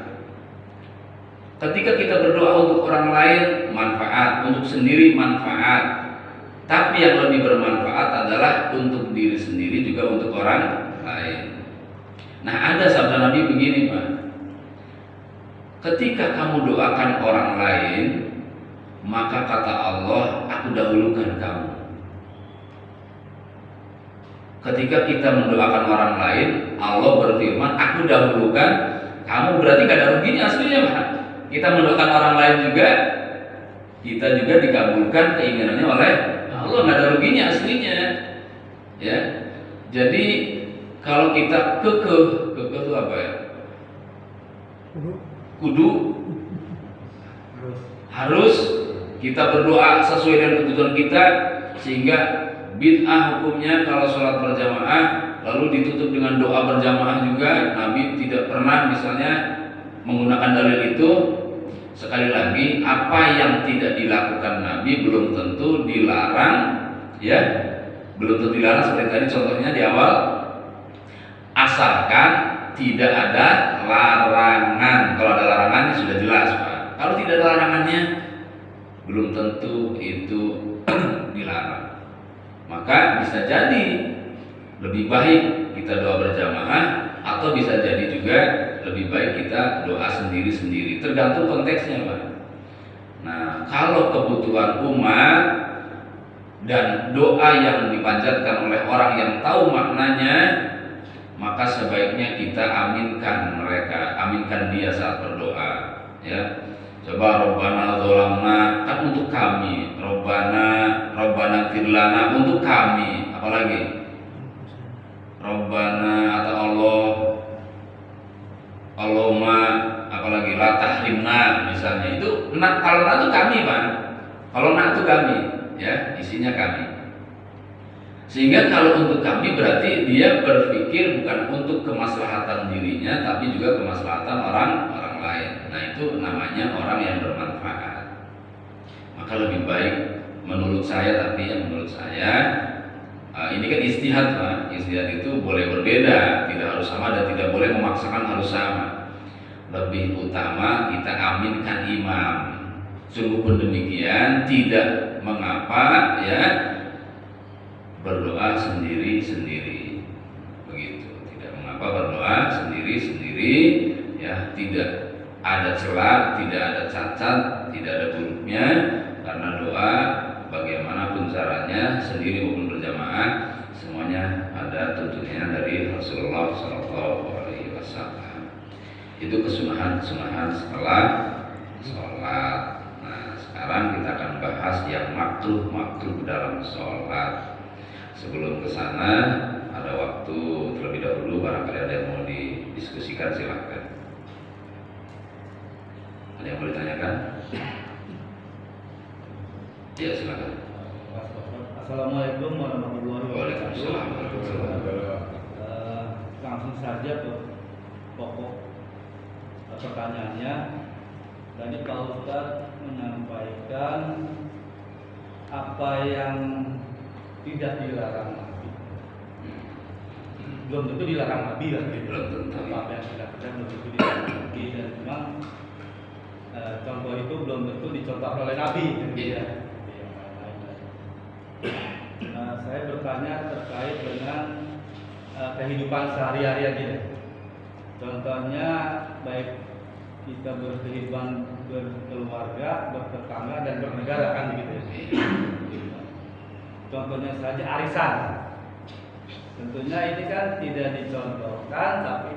Ketika kita berdoa untuk orang lain, manfaat, untuk sendiri manfaat. Tapi yang lebih bermanfaat adalah untuk diri sendiri juga untuk orang lain. Nah, ada sabda Nabi begini, Pak. Ketika kamu doakan orang lain, maka kata Allah, aku dahulukan kamu. Ketika kita mendoakan orang lain, Allah berfirman, aku dahulukan kamu. Berarti gak ada ruginya aslinya, Pak. Kita mendoakan orang lain juga, kita juga dikabulkan keinginannya oleh Allah, gak ada ruginya aslinya. Ya, jadi kalau kita kekeh itu apa ya? Kudu harus kita berdoa sesuai dengan kebutuhan kita, sehingga bid'ah hukumnya kalau sholat berjamaah lalu ditutup dengan doa berjamaah juga. Nabi tidak pernah misalnya menggunakan dalil itu. Sekali lagi, apa yang tidak dilakukan Nabi belum tentu dilarang, ya, belum tentu dilarang. Seperti tadi contohnya di awal, asalkan tidak ada larangan. Kalau ada larangannya sudah jelas, Pak. Kalau tidak ada larangannya, belum tentu itu dilarang. Maka bisa jadi lebih baik kita doa berjamaah, atau bisa jadi juga lebih baik kita doa sendiri-sendiri, tergantung konteksnya, Pak. Nah, kalau kebutuhan umat dan doa yang dipanjatkan oleh orang yang tahu maknanya, maka sebaiknya kita aminkan mereka, aminkan dia saat berdoa, ya. Coba Rabbana dzolamna, kan untuk kami. Rabbana firlana, untuk kami. Apalagi Rabbana atau Allah, Allahumma, apalagi la tahrimna misalnya. Itu kalau itu kami, Pak. Kalau itu kami, ya, isinya kami. Sehingga kalau untuk kami berarti dia berpikir bukan untuk kemaslahatan dirinya, tapi juga kemaslahatan orang lain. Nah, itu namanya orang yang bermanfaat. Maka lebih baik menurut saya, ini kan ijtihad, Pak. Ijtihad itu boleh berbeda, tidak harus sama, dan tidak boleh memaksakan harus sama. Lebih utama kita aminkan imam. Sungguh pun demikian, tidak mengapa, ya, berdoa sendiri-sendiri. Begitu. Tidak mengapa berdoa sendiri-sendiri, ya, tidak ada celah, tidak ada cacat, tidak ada buruknya, karena doa bagaimanapun caranya, sendiri maupun berjamaah, semuanya ada tuntunannya dari Rasulullah SAW. Itu kesunahan-kesunahan setelah sholat. Nah, sekarang kita akan bahas yang makruh dalam sholat. Sebelum ke sana, ada waktu terlebih dahulu, barangkali ada yang mau didiskusikan, silakan. Ada yang mau ditanyakan? Ya, silakan. Assalamualaikum warahmatullahi wabarakatuh. Waalaikumsalam warahmatullahi wabarakatuh. Langsung saja ke pokok pertanyaannya. Tadi Pak Ustadz menyampaikan apa yang tidak dilarang Nabi. Belum tentu dilarang Nabi lah, Belum tentu. Apa yang tidak belum tentu dilarang Nabi, dan memang contoh itu belum tentu dicontoh oleh Nabi. Iya. Saya bertanya terkait dengan kehidupan sehari-hari aja deh. Contohnya baik kita berkehidupan berkeluarga, bertetangga dan bernegara kan begitu ya. Contohnya saja arisan. Tentunya ini kan tidak dicontohkan, tapi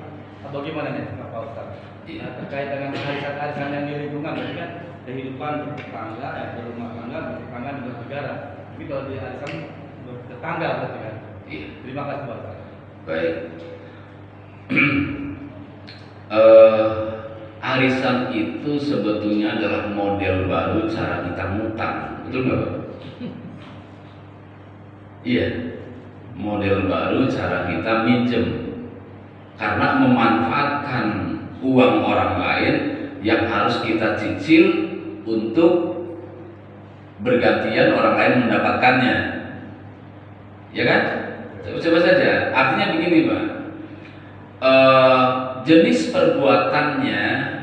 bagaimana nih Pak Ustaz? Nah, terkait dengan arisan-arisan yang di lingkungan, berarti kan kehidupan bertetangga, berumah tangga, bertetangga dan bernegara. Tapi kalau di arisan bertetangga berarti kan. Iya. Terima kasih Pak. Baik. Arisan itu sebetulnya adalah model baru cara kita ngutang, betul nggak Pak? Iya, model baru cara kita minjem, karena memanfaatkan uang orang lain yang harus kita cicil untuk bergantian orang lain mendapatkannya, ya kan? Coba saja, artinya begini Pak, jenis perbuatannya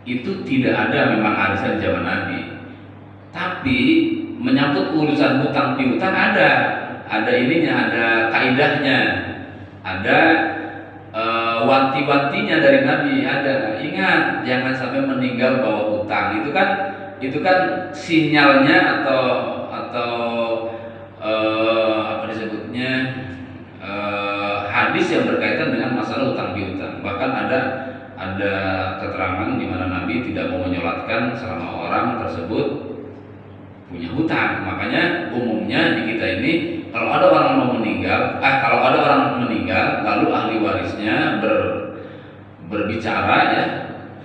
itu tidak ada memang arisan di zaman Nabi, tapi menyangkut urusan hutang piutang ada ininya, ada kaidahnya, ada wanti-wantinya dari Nabi, ada. Ingat, jangan sampai meninggal bawa hutang. Itu kan sinyalnya atau apa disebutnya, hadis yang berkaitan dengan masalah hutang piutang. Bahkan ada keterangan di mana Nabi tidak mau menyolatkan selama orang tersebut punya hutang. Makanya umumnya di kita ini kalau ada orang meninggal lalu ahli warisnya berbicara ya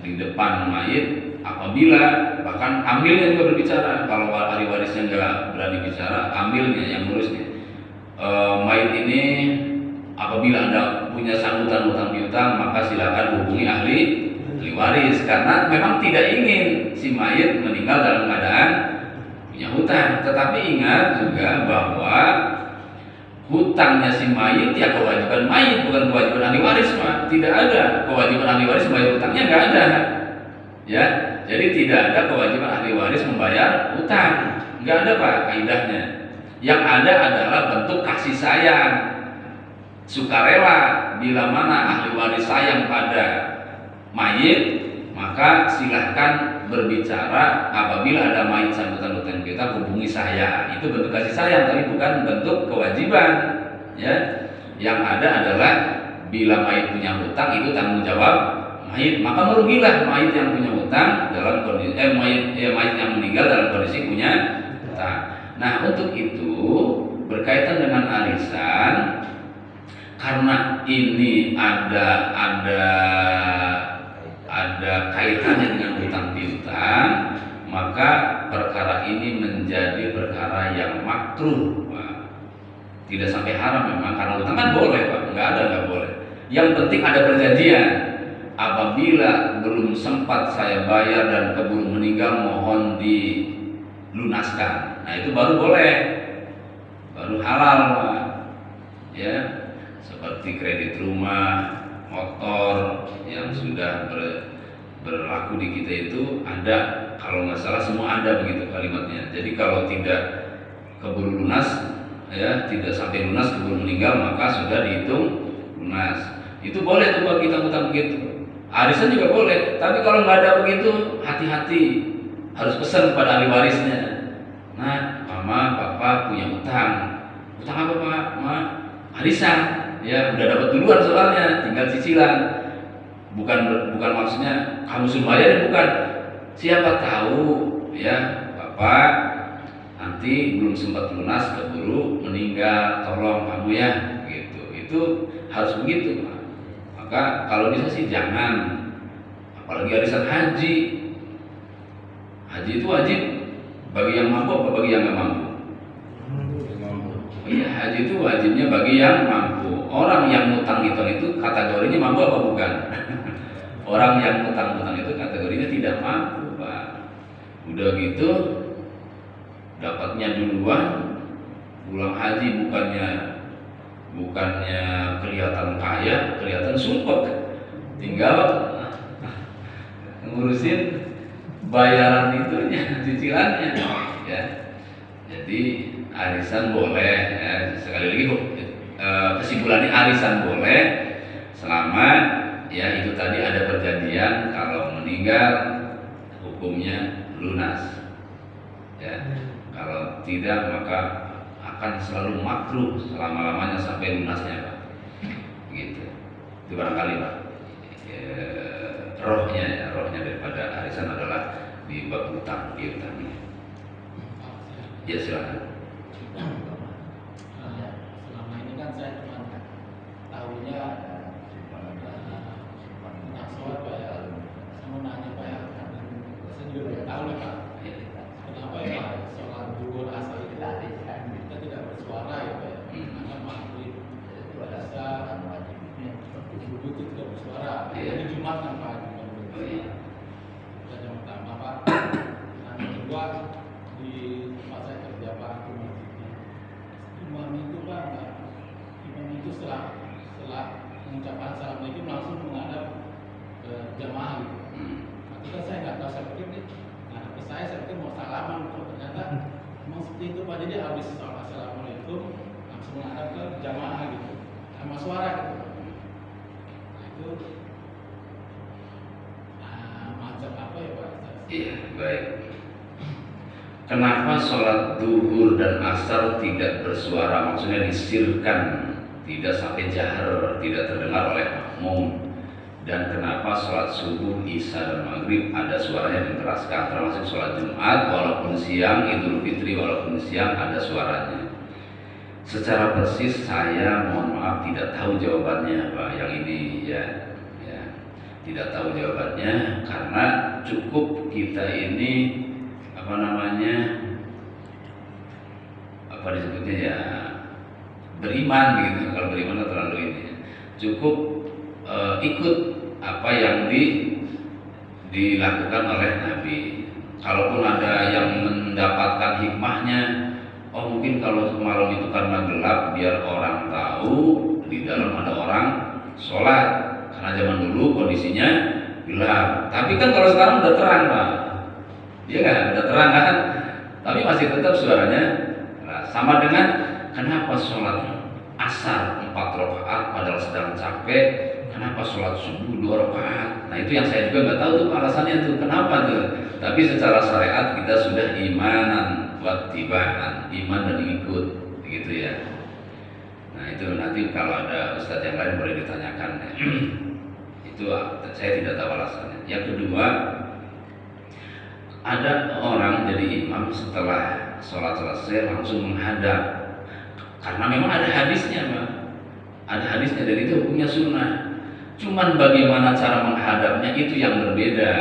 di depan mayit, apabila bahkan amilnya juga berbicara. Kalau ahli warisnya nggak berani bicara, amilnya yang ngurusnya, mayit ini apabila Anda punya sanggutan hutang piutang, maka silakan hubungi ahli waris, karena memang tidak ingin si mayit meninggal dalam keadaan punya hutang. Tetapi ingat juga bahwa hutangnya si mayit ya kewajiban mayit, bukan kewajiban ahli waris mah. Tidak ada kewajiban ahli waris membayar hutangnya, nggak ada. Ya, jadi tidak ada kewajiban ahli waris membayar hutang, nggak ada Pak kaidahnya. Yang ada adalah bentuk kasih sayang, sukarela. Bila mana ahli waris sayang pada mayit, maka silahkan berbicara. Apabila ada mayit sanggutan hutang kita, hubungi saya. Itu bentuk kasih sayang, tapi bukan bentuk kewajiban. Ya, yang ada adalah bila mayit punya hutang, itu tanggung jawab mayit. Maka merugilah mayit yang punya hutang dalam kondisi mayit yang meninggal dalam kondisi punya hutang. Nah, untuk itu berkaitan dengan arisan, karena ini ada kaitannya dengan hutang piutang, maka perkara ini menjadi perkara yang makruh, Pak. Tidak sampai haram memang, karena hutang kan boleh Pak, nggak boleh. Yang penting ada perjanjian. Apabila belum sempat saya bayar dan keburu meninggal, mohon dilunaskan. Nah, itu baru boleh, baru halal Pak. Ya, seperti kredit rumah, motor yang sudah berlaku di kita itu ada, kalau nggak salah semua ada begitu kalimatnya. Jadi kalau tidak keburu lunas, ya tidak sampai lunas keburu meninggal, maka sudah dihitung lunas. Itu boleh tuh Pak kita hutang begitu. Arisan juga boleh, tapi kalau nggak ada begitu, hati-hati, harus pesan kepada ahli warisnya. Nah, mama, papa punya hutang. Hutang apa Pak? Ma, arisan. Ya, udah dapat duluan soalnya, tinggal cicilan. Bukan maksudnya kamu suruh bayarin, bukan. Siapa tahu ya, Bapak nanti belum sempat lunas keburu meninggal, tolong kamu ya, gitu. Itu harus begitu, Pak. Maka kalau bisa sih jangan, apalagi arisan haji. Haji itu wajib bagi yang mampu apa bagi yang nggak mampu? Iya, haji itu wajibnya bagi yang mampu. Orang yang ngutang-ngutang itu kategorinya mampu apa bukan? Orang yang ngutang-ngutang itu kategorinya tidak mampu, Pak. Udah gitu dapatnya duluan, pulang haji bukannya kelihatan kaya, kelihatan sumpek. Tinggal ngurusin bayaran itunya, cicilannya, ya. Jadi arisan boleh ya. Sekali lagi kesimpulannya arisan boleh selama ya itu tadi ada perjanjian kalau meninggal hukumnya lunas ya. Kalau tidak maka akan selalu makruh selama-lamanya sampai lunasnya Pak. Gitu. Itu barangkali Pak. Rohnya daripada arisan adalah di bab utang, piutangnya. Ya silakan. Selama ini kan saya cuma tahunya nak sholat Pak ya. Saya mau nanya Pak ya. Saya juga belum tahu nih Pak. Kenapa ya Pak sholat zuhur asar itu kita tidak bersuara ya Pak ya. Karena maghrib puasa subuh itu tidak bersuara. Jadi Jumat kan Pak. Dan yang pertama Pak. Yang kedua di tempat saya kerja Pak di masjidnya. Imam itu Pak, imam itu setelah mengucapkan assalamualaikum langsung menghadap ke jamaah gitu. Tapi kan saya nggak tahu, saya pikir nih, nah ke saya pikir mau salaman, ternyata memang seperti itu Pak. Jadi habis assalamualaikum langsung menghadap ke jamaah gitu, sama suara gitu. Nah itu macam apa ya Pak? Iya baik. Kenapa sholat duhur dan asar tidak bersuara? Maksudnya disirkan, tidak sampai jahar, tidak terdengar oleh makmum. Dan kenapa sholat subuh, isya dan maghrib ada suaranya diteraskan? Termasuk sholat Jumat, walaupun siang, Idul Fitri walaupun siang ada suaranya. Secara persis saya mohon maaf tidak tahu jawabannya Pak. Yang ini ya tidak tahu jawabannya karena cukup kita ini apa disebutnya ya beriman gitu. Kalau beriman itu terlalu ini cukup ikut apa yang dilakukan oleh Nabi. Kalaupun ada yang mendapatkan hikmahnya, oh mungkin kalau malam itu karena gelap biar orang tahu di dalam ada orang sholat, karena zaman dulu kondisinya gelap. Tapi kan kalau sekarang udah terang Pak. Iya kan, udah terang kan, tapi masih tetap suaranya. Nah, sama dengan kenapa sholat asar 4 rakaat padahal sedang capek, kenapa sholat subuh 2 rakaat? Nah itu yang saya juga nggak tahu tuh alasannya tuh kenapa tuh. Tapi secara syariat kita sudah imanan, wattiba'an, iman dan ikut, begitu ya. Nah itu nanti kalau ada ustadz yang lain boleh ditanyakan. Itu saya tidak tahu alasannya. Yang kedua, ada orang jadi imam setelah sholat selesai langsung menghadap karena memang ada hadisnya Pak. Ada hadisnya dan itu hukumnya sunnah. Cuman bagaimana cara menghadapnya itu yang berbeda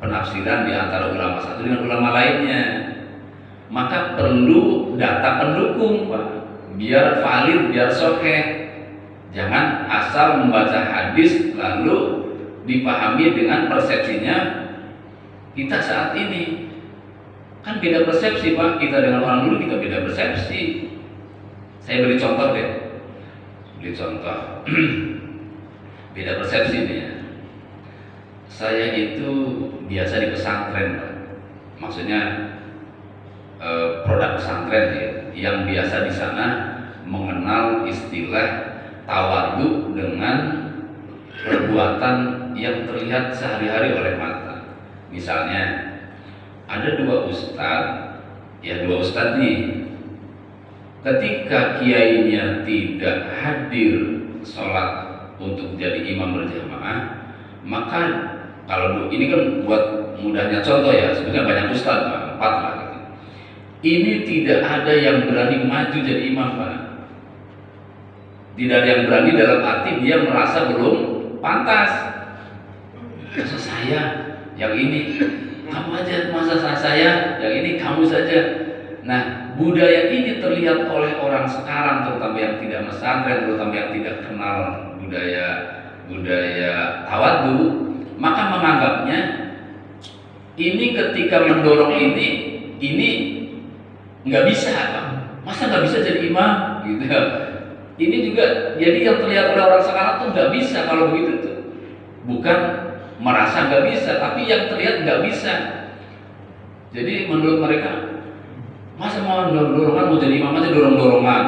penafsiran di antara ulama satu dengan ulama lainnya. Maka perlu data pendukung Pak, biar valid, biar sahih. Jangan asal membaca hadis lalu dipahami dengan persepsinya kita saat ini. Kan beda persepsi Pak, kita dengan orang dulu kita beda persepsi. Saya beri contoh deh. Beda persepsi nih ya. Saya itu biasa di pesantren Pak. Maksudnya produk pesantren ya, yang biasa di sana mengenal istilah tawadhu dengan perbuatan yang terlihat sehari-hari oleh mata. Misalnya ada dua ustadz nih, ketika kiainya tidak hadir sholat untuk jadi imam berjamaah, maka kalau ini kan buat mudahnya contoh ya, sebenarnya banyak ustadz Pak, 4 lah gitu. Ini tidak ada yang berani maju jadi imam Pak. Tidak ada yang berani dalam arti dia merasa belum pantas. Masa saya yang ini, kamu aja, masa saya yang ini kamu saja. Nah, budaya ini terlihat oleh orang sekarang, terutama yang tidak pesantren, terutama yang tidak kenal budaya tawadhu, maka menganggapnya ini ketika mendorong ini nggak bisa Pak. Masa nggak bisa jadi imam gitu. Ini juga jadi yang terlihat oleh orang sekarang tuh nggak bisa kalau begitu tuh. Bukan merasa nggak bisa, tapi yang terlihat nggak bisa. Jadi menurut mereka Masa mau dorong-dorongan, mau jadi imam aja dorong-dorongan.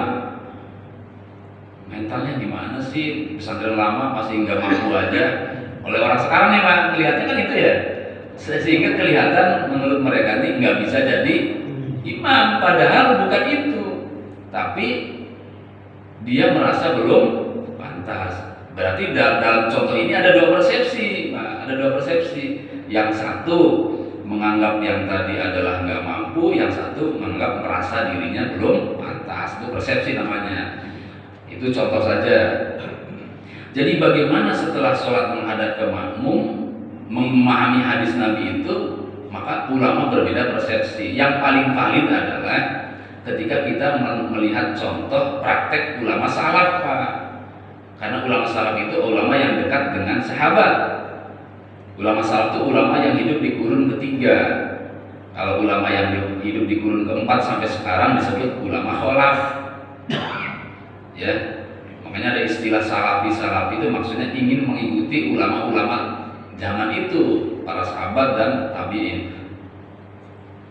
Mentalnya gimana sih? Pesantren lama masih nggak mampu aja. Oleh orang sekarang nih Pak, melihatnya kan itu ya. Sehingga kelihatan menurut mereka ini nggak bisa jadi imam, padahal bukan itu. Tapi dia merasa belum pantas. Berarti dalam contoh ini ada dua persepsi, Pak. Ada dua persepsi. Yang satu menganggap yang tadi adalah nggak mampu, yang satu menganggap merasa dirinya belum pantas. Itu persepsi namanya. Itu contoh saja. Jadi bagaimana setelah sholat menghadap ke makmum, memahami hadis Nabi itu, maka ulama berbeda persepsi. Yang paling valid adalah ketika kita melihat contoh praktek ulama salaf, Pak. Karena ulama salaf itu ulama yang dekat dengan sahabat. Ulama salaf itu ulama yang hidup di kurun ketiga. Kalau ulama yang hidup di kurun keempat sampai sekarang disebut ulama kholaf. Ya, makanya ada istilah salafi itu maksudnya ingin mengikuti ulama-ulama zaman itu, para sahabat dan tabi'in.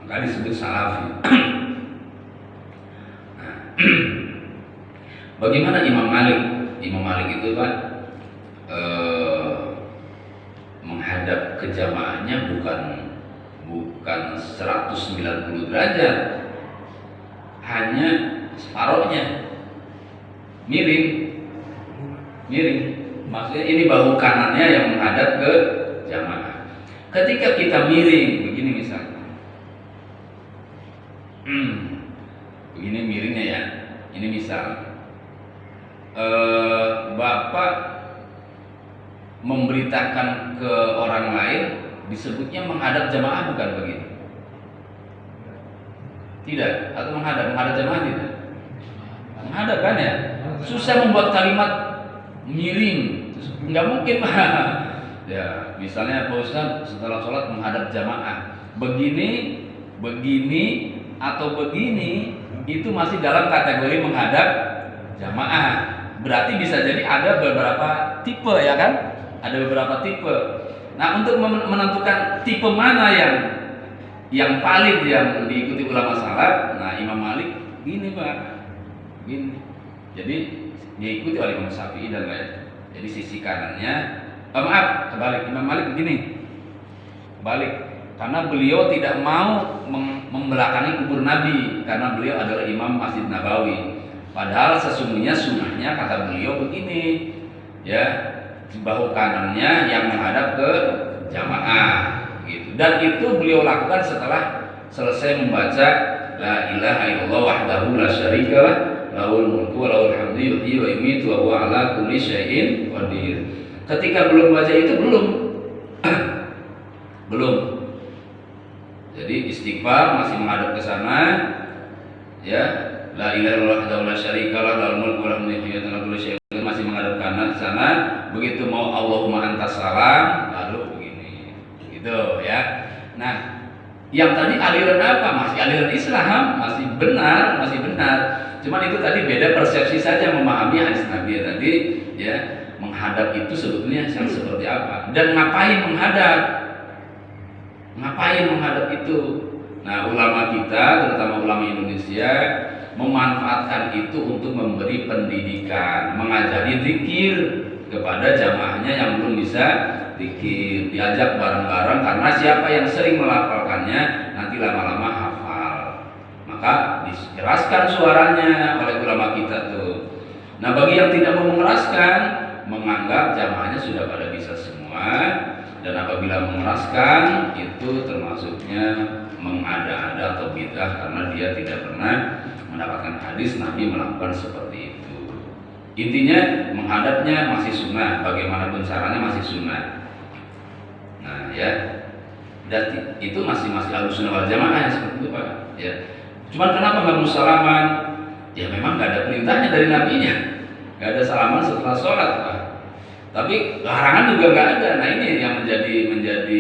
Maka disebut salafi. Nah, bagaimana Imam Malik? Imam Malik itu Pak menghadap ke jamaahnya bukan 190 derajat, hanya separohnya, miring. Maksudnya ini bahu kanannya yang menghadap ke jamaah. Ketika kita miring begini misalnya, begini miringnya ya. Ini misal Bapak memberitakan ke orang lain, disebutnya menghadap jamaah bukan begitu? Tidak, atau menghadap jamaah tidak? Menghadap kan ya? Susah membuat kalimat miring, nggak mungkin Pak. Ya, misalnya Pak Ustaz setelah sholat menghadap jamaah, begini, atau begini, itu masih dalam kategori menghadap jamaah. Berarti bisa jadi ada beberapa tipe, ya kan? Ada beberapa tipe. Nah, untuk menentukan tipe mana yang valid yang diikuti ulama salaf, nah Imam Malik gini Pak, gini. Jadi diikuti oleh Imam Syafi'i dan lain. Jadi sisi kanannya, kebalik. Imam Malik begini, balik. Karena beliau tidak mau membelakangi kubur Nabi, karena beliau adalah Imam Masjid Nabawi. Padahal sesungguhnya sunnahnya kata beliau begini, ya, bahu kanannya yang menghadap ke jamaah, gitu. Dan itu beliau lakukan setelah selesai membaca La ilaha illallah wahdahu la syarikalah lahul mulku wa lahul hamdu yuhyi wa yumiitu wa huwa ala kulli syai'in qadir. Ketika belum baca itu belum. Jadi istighfar masih menghadap ke sana, ya. La ilaha illallah wahdahu la syarikalah lahul mulku wa lahul hamdu yuhyi wa kulli syai'in qadir, masih menghadap kanan ke sana. Begitu mau Allahumma antas salam, lalu begini. Gitu ya. Nah, yang tadi aliran apa? Masih aliran Islam, masih benar. Cuman itu tadi beda persepsi saja memahami hadis Nabi tadi, ya. Menghadap itu sebetulnya yang seperti apa dan ngapain menghadap itu. Nah, ulama kita, terutama ulama Indonesia, memanfaatkan itu untuk memberi pendidikan, mengajari zikir kepada jamaahnya yang belum bisa zikir, diajak bareng-bareng, karena siapa yang sering melafalkannya nanti lama-lama hafal. Maka dikeraskan suaranya oleh ulama kita tuh. Nah, bagi yang tidak mau mengeraskan, menganggap jamaahnya sudah pada bisa semua, dan apabila mengeraskan itu termasuknya mengada-ada atau bid'ah, karena dia tidak pernah mendapatkan hadis Nabi melakukan seperti itu. Intinya menghadapnya masih sunnah, bagaimanapun caranya masih sunnah. Nah, ya, dan itu masih Ahlussunnah wal Jamaah yang seperti itu Pak. Ya, cuman kenapa nggak mau salaman? Ya memang nggak ada perintahnya dari nabinya, nggak ada salaman setelah sholat Pak. Tapi larangan juga nggak ada. Nah, ini yang menjadi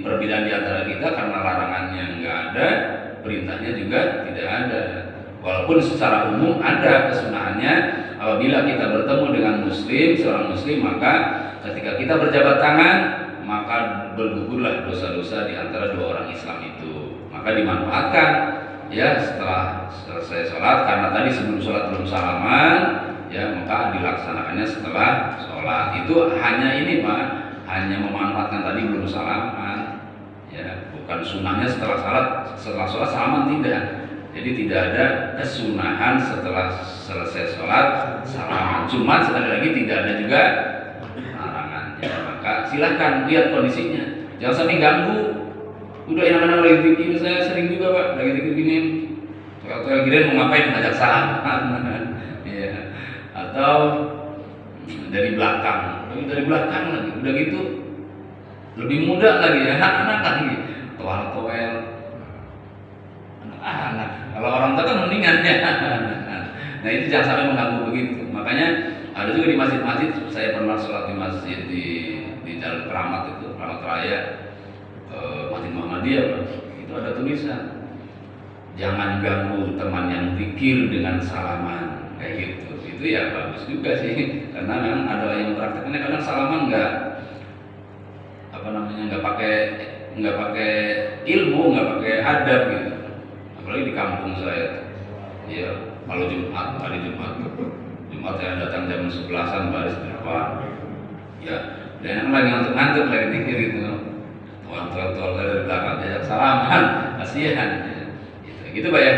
perbedaan di antara kita, karena larangannya nggak ada, perintahnya juga tidak ada. Walaupun secara umum ada kesunahannya, apabila kita bertemu dengan seorang muslim, maka ketika kita berjabat tangan, maka bergugurlah dosa-dosa di antara dua orang Islam itu. Maka dimanfaatkan ya setelah selesai sholat, karena tadi sebelum sholat belum salaman, ya maka dilaksanakannya setelah sholat. Itu hanya ini Pak, hanya memanfaatkan tadi belum salaman, ya bukan sunnahnya setelah sholat salaman, tidak. Jadi tidak ada kesunahan setelah selesai sholat salaman. Cuma sekali lagi tidak ada juga larangannya. Maka silahkan lihat kondisinya, jangan sampai ganggu. Udah enak-enak lagi zikir, saya sering juga Pak, lagi zikir gini, kalau gini mau ngapain, ngajak salaman, ya. Atau dari belakang lagi, udah gitu lebih muda lagi ya, anak-anak lagi, toel, anak-anak. Kalau orang tua kan mendingan ya. Nah itu jangan sampai mengganggu begitu. Makanya ada juga di masjid-masjid, saya pernah sholat di masjid di Jalan Keramat itu, Keramat Raya, Masjid Muhammadiyah, itu ada tulisan, jangan ganggu teman yang zikir dengan salaman, kayak gitu. Itu ya bagus juga sih, karena memang ada yang prakteknya kadang salaman nggak pakai ilmu, nggak pakai adab gitu. Apalagi di kampung saya, ya kalau hari Jumat saya datang jam 11-an baris di depan, ya dan lagi ngantuk lagi zikir gitu. Tuan dari belakang diajak salaman, kasihan. Gitu Pak ya.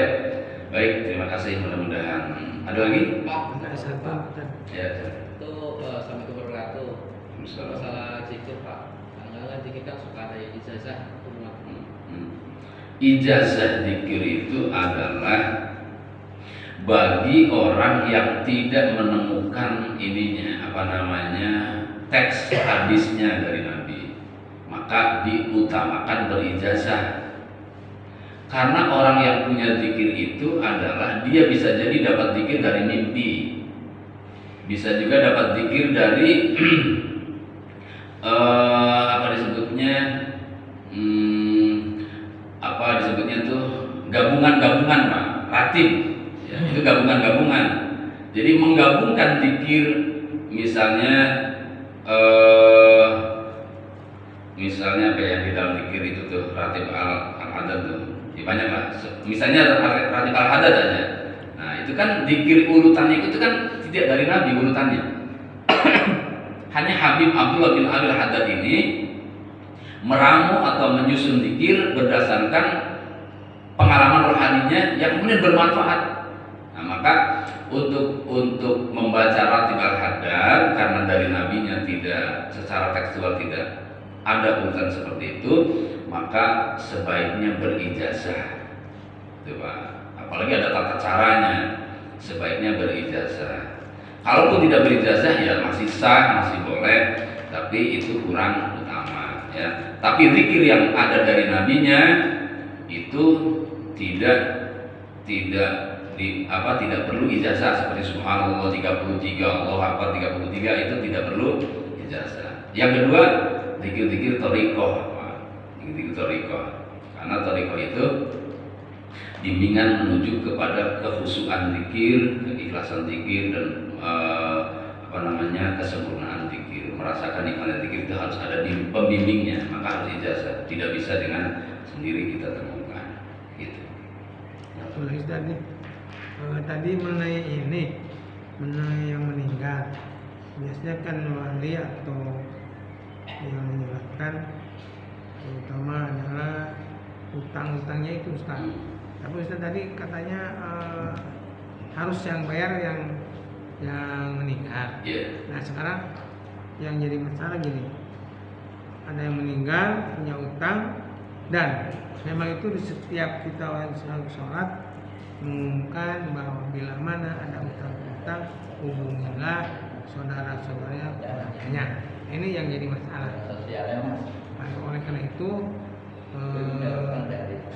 Baik, terima kasih, mudah-mudahan. Ada lagi? Ada satu. Ya. Itu Assalamualaikum warahmatullahi wabarakatuh. Masalah zikir Pak, kadang-kadang zikir kan suka ada ijazah semua. Ijazah zikir itu adalah bagi orang yang tidak menemukan teks hadisnya dari Nabi, maka diutamakan berijazah. Karena orang yang punya zikir itu adalah dia bisa jadi dapat zikir dari mimpi, bisa juga dapat zikir dari disebutnya tuh gabungan-gabungan Pak, ratib ya, itu gabungan-gabungan. Jadi menggabungkan zikir, misalnya apa yang di dalam zikir itu tuh ratib al-hadad tuh ya banyak lah, misalnya ratib al-hadad aja. Nah itu kan zikir urutannya itu kan tidak dari Nabi urutannya. Hanya Habib Abdullah bin Abi al-Haddad ini meramu atau menyusun zikir berdasarkan pengalaman rohaninya yang kemudian bermanfaat. Nah maka untuk membaca ratib al-hadad, karena dari nabinya tidak secara tekstual tidak ada urutan seperti itu, maka sebaiknya berijazah. Itu Pak. Apalagi ada tata caranya, sebaiknya berijazah. Kalaupun tidak berijazah ya masih sah, masih boleh, tapi itu kurang utama ya. Tapi zikir yang ada dari nabinya itu tidak perlu ijazah, seperti subhanallah 33, Allahu akbar 33, itu tidak perlu ijazah. Yang kedua, zikir-zikir thariqah. Zikir thariqah. Karena thariqah itu bimbingan menuju kepada kekhusyuan zikir, keikhlasan zikir, dan kesempurnaan zikir. Merasakan nikmatnya zikir itu harus ada pembimbingnya, maka harus ijazah. Tidak bisa dengan sendiri kita temukan. Gitu. Ustaz nih, tadi mengenai yang meninggal, biasanya kan wali atau yang menyebabkan terutama adalah utang-utangnya itu Ustaz. Tapi Ustaz tadi katanya harus yang bayar yang meninggal. Nah sekarang yang jadi masalah gini, ada yang meninggal punya utang, dan memang itu di setiap kita sholat mengumumkan bahwa bila mana ada utang-utang hubungilah saudara-saudaranya keluarganya. Ini yang jadi masalah. Oleh karena itu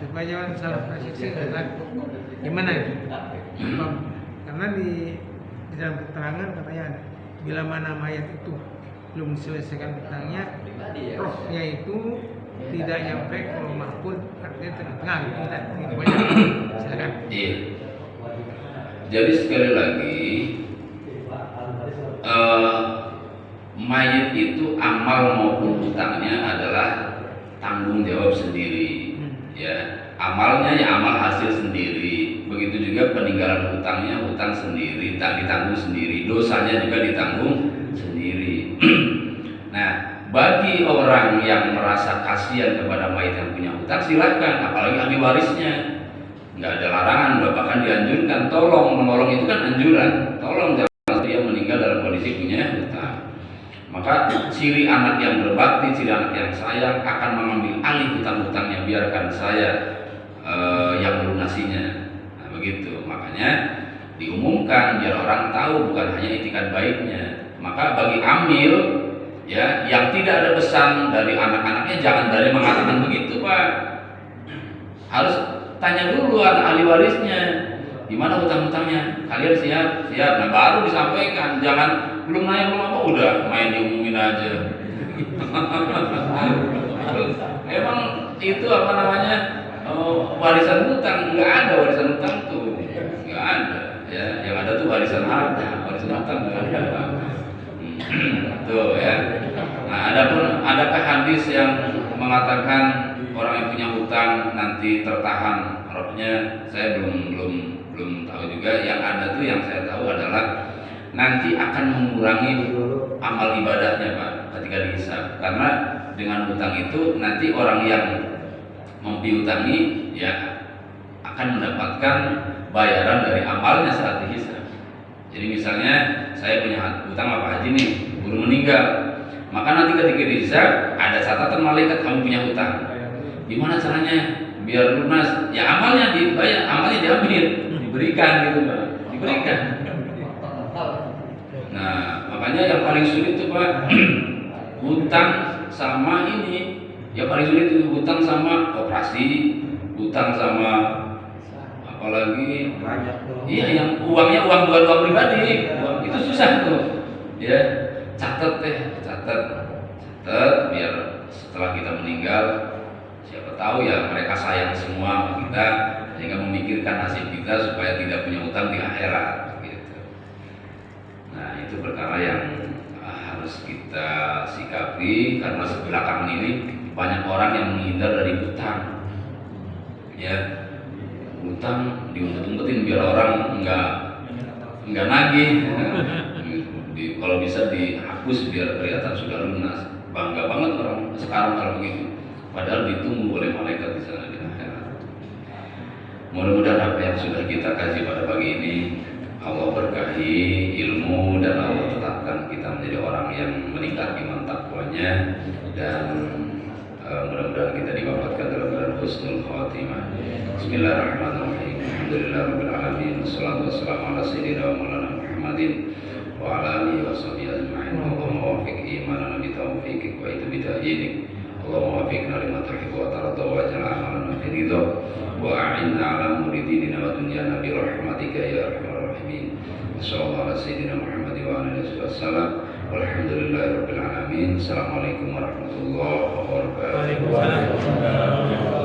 supaya jangan salah persepsi gimana itu? Karena di dalam keterangan katanya bila mana mayat itu belum diselesaikan utangnya, rohnya itu tidak nyampe ke mahfud, artinya tengah-tengah gitu banyak. Silakan. Iya. Jadi sekali lagi, mayit itu amal maupun utangnya adalah tanggung jawab sendiri. ya amalnya ya amal hasil sendiri, begitu juga peninggalan hutangnya hutang sendiri, tak ditanggung sendiri, dosanya juga ditanggung sendiri. Nah, bagi orang yang merasa kasihan kepada mayit yang punya hutang, silahkan, apalagi ahli warisnya, nggak ada larangan, bahkan dianjurkan, tolong menolong itu kan anjuran, tolong jangan dia meninggal dalam kondisi punya hutang. Maka ciri anak yang berbakti, ciri anak yang sayang akan mengambil alih hutang-hutangnya, biarkan saya yang melunasinya. Nah, begitu. Makanya diumumkan biar orang tahu bukan hanya itikat baiknya. Maka bagi amil ya yang tidak ada pesan dari anak-anaknya, jangan dari mengatakan begitu, Pak. Harus tanya dulu ahli warisnya, gimana hutang-hutangnya, kalian siap? Nah baru disampaikan, jangan belum naik belum apa udah main diumumin aja. Emang itu apa namanya warisan hutang? Nggak ada warisan hutang tuh, nggak ada. Ya, yang ada tuh warisan harta, warisan hutang nggak ada. Tuh ya. Nah, adakah hadis yang mengatakan orang yang punya hutang nanti tertahan? Rohnya saya belum tahu juga. Yang ada tuh yang saya tahu adalah nanti akan mengurangi amal ibadahnya, Pak, ketika dihisab. Karena dengan hutang itu nanti orang yang mempiutangi ya akan mendapatkan bayaran dari amalnya saat dihisab. Jadi misalnya saya punya hutang Pak Haji nih, baru meninggal, maka nanti ketika dihisab ada catatan malaikat kamu punya hutang. Gimana caranya biar lunas? Ya amalnya dibayar, amalnya diambil, diberikan gitu, Pak, diberikan. Nah, makanya yang paling sulit itu, Pak, hutang sama ini. Yang paling sulit itu hutang sama koperasi, hutang sama apalagi iya yang uangnya uang bukan uang pribadi, itu susah tuh. Ya, catat biar setelah kita meninggal siapa tahu ya mereka sayang semua sama kita sehingga memikirkan nasib kita supaya tidak punya hutang di akhirat. Nah, itu perkara yang harus kita sikapi karena sebelakangan ini banyak orang yang menghindar dari hutang. Ya, hutang diumpet-umpetin biar orang enggak nagih. Kalau bisa dihapus biar kelihatan sudah lunas. Bangga banget orang sekarang kalau begitu. Padahal ditunggu oleh malaikat di sana di akhirat. Mudah-mudahan apa yang sudah kita kaji pada pagi ini Allah berkahi ilmu dan Allah tetapkan kita menjadi orang yang meningkat iman takwanya dan mudah-mudahan kita diwafatkan dalam keadaan husnul khatimah. Bismillahirrahmanirrahim. Alhamdulillahirabbil alamin. Wassalatu wassalamu ala sayyidina wa maulana Muhammadin wa ala alihi washabihi ajma'in. Allahumma waffiq imanana bi taufiqik wa itbida'inik. Allahumma waffiqna lima tuhibbu wa tarda wa ja'al amalana fi ridha wa a'inna ala muridina wa dunyana bi rahmatika ya arhamar rahimin. Sallallahu ala sayyidina Muhammad wa ala alihi wasallam. Walhamdulillahirabbil alamin. Assalamualaikum warahmatullahi wabarakatuh. Waalaikumsalam.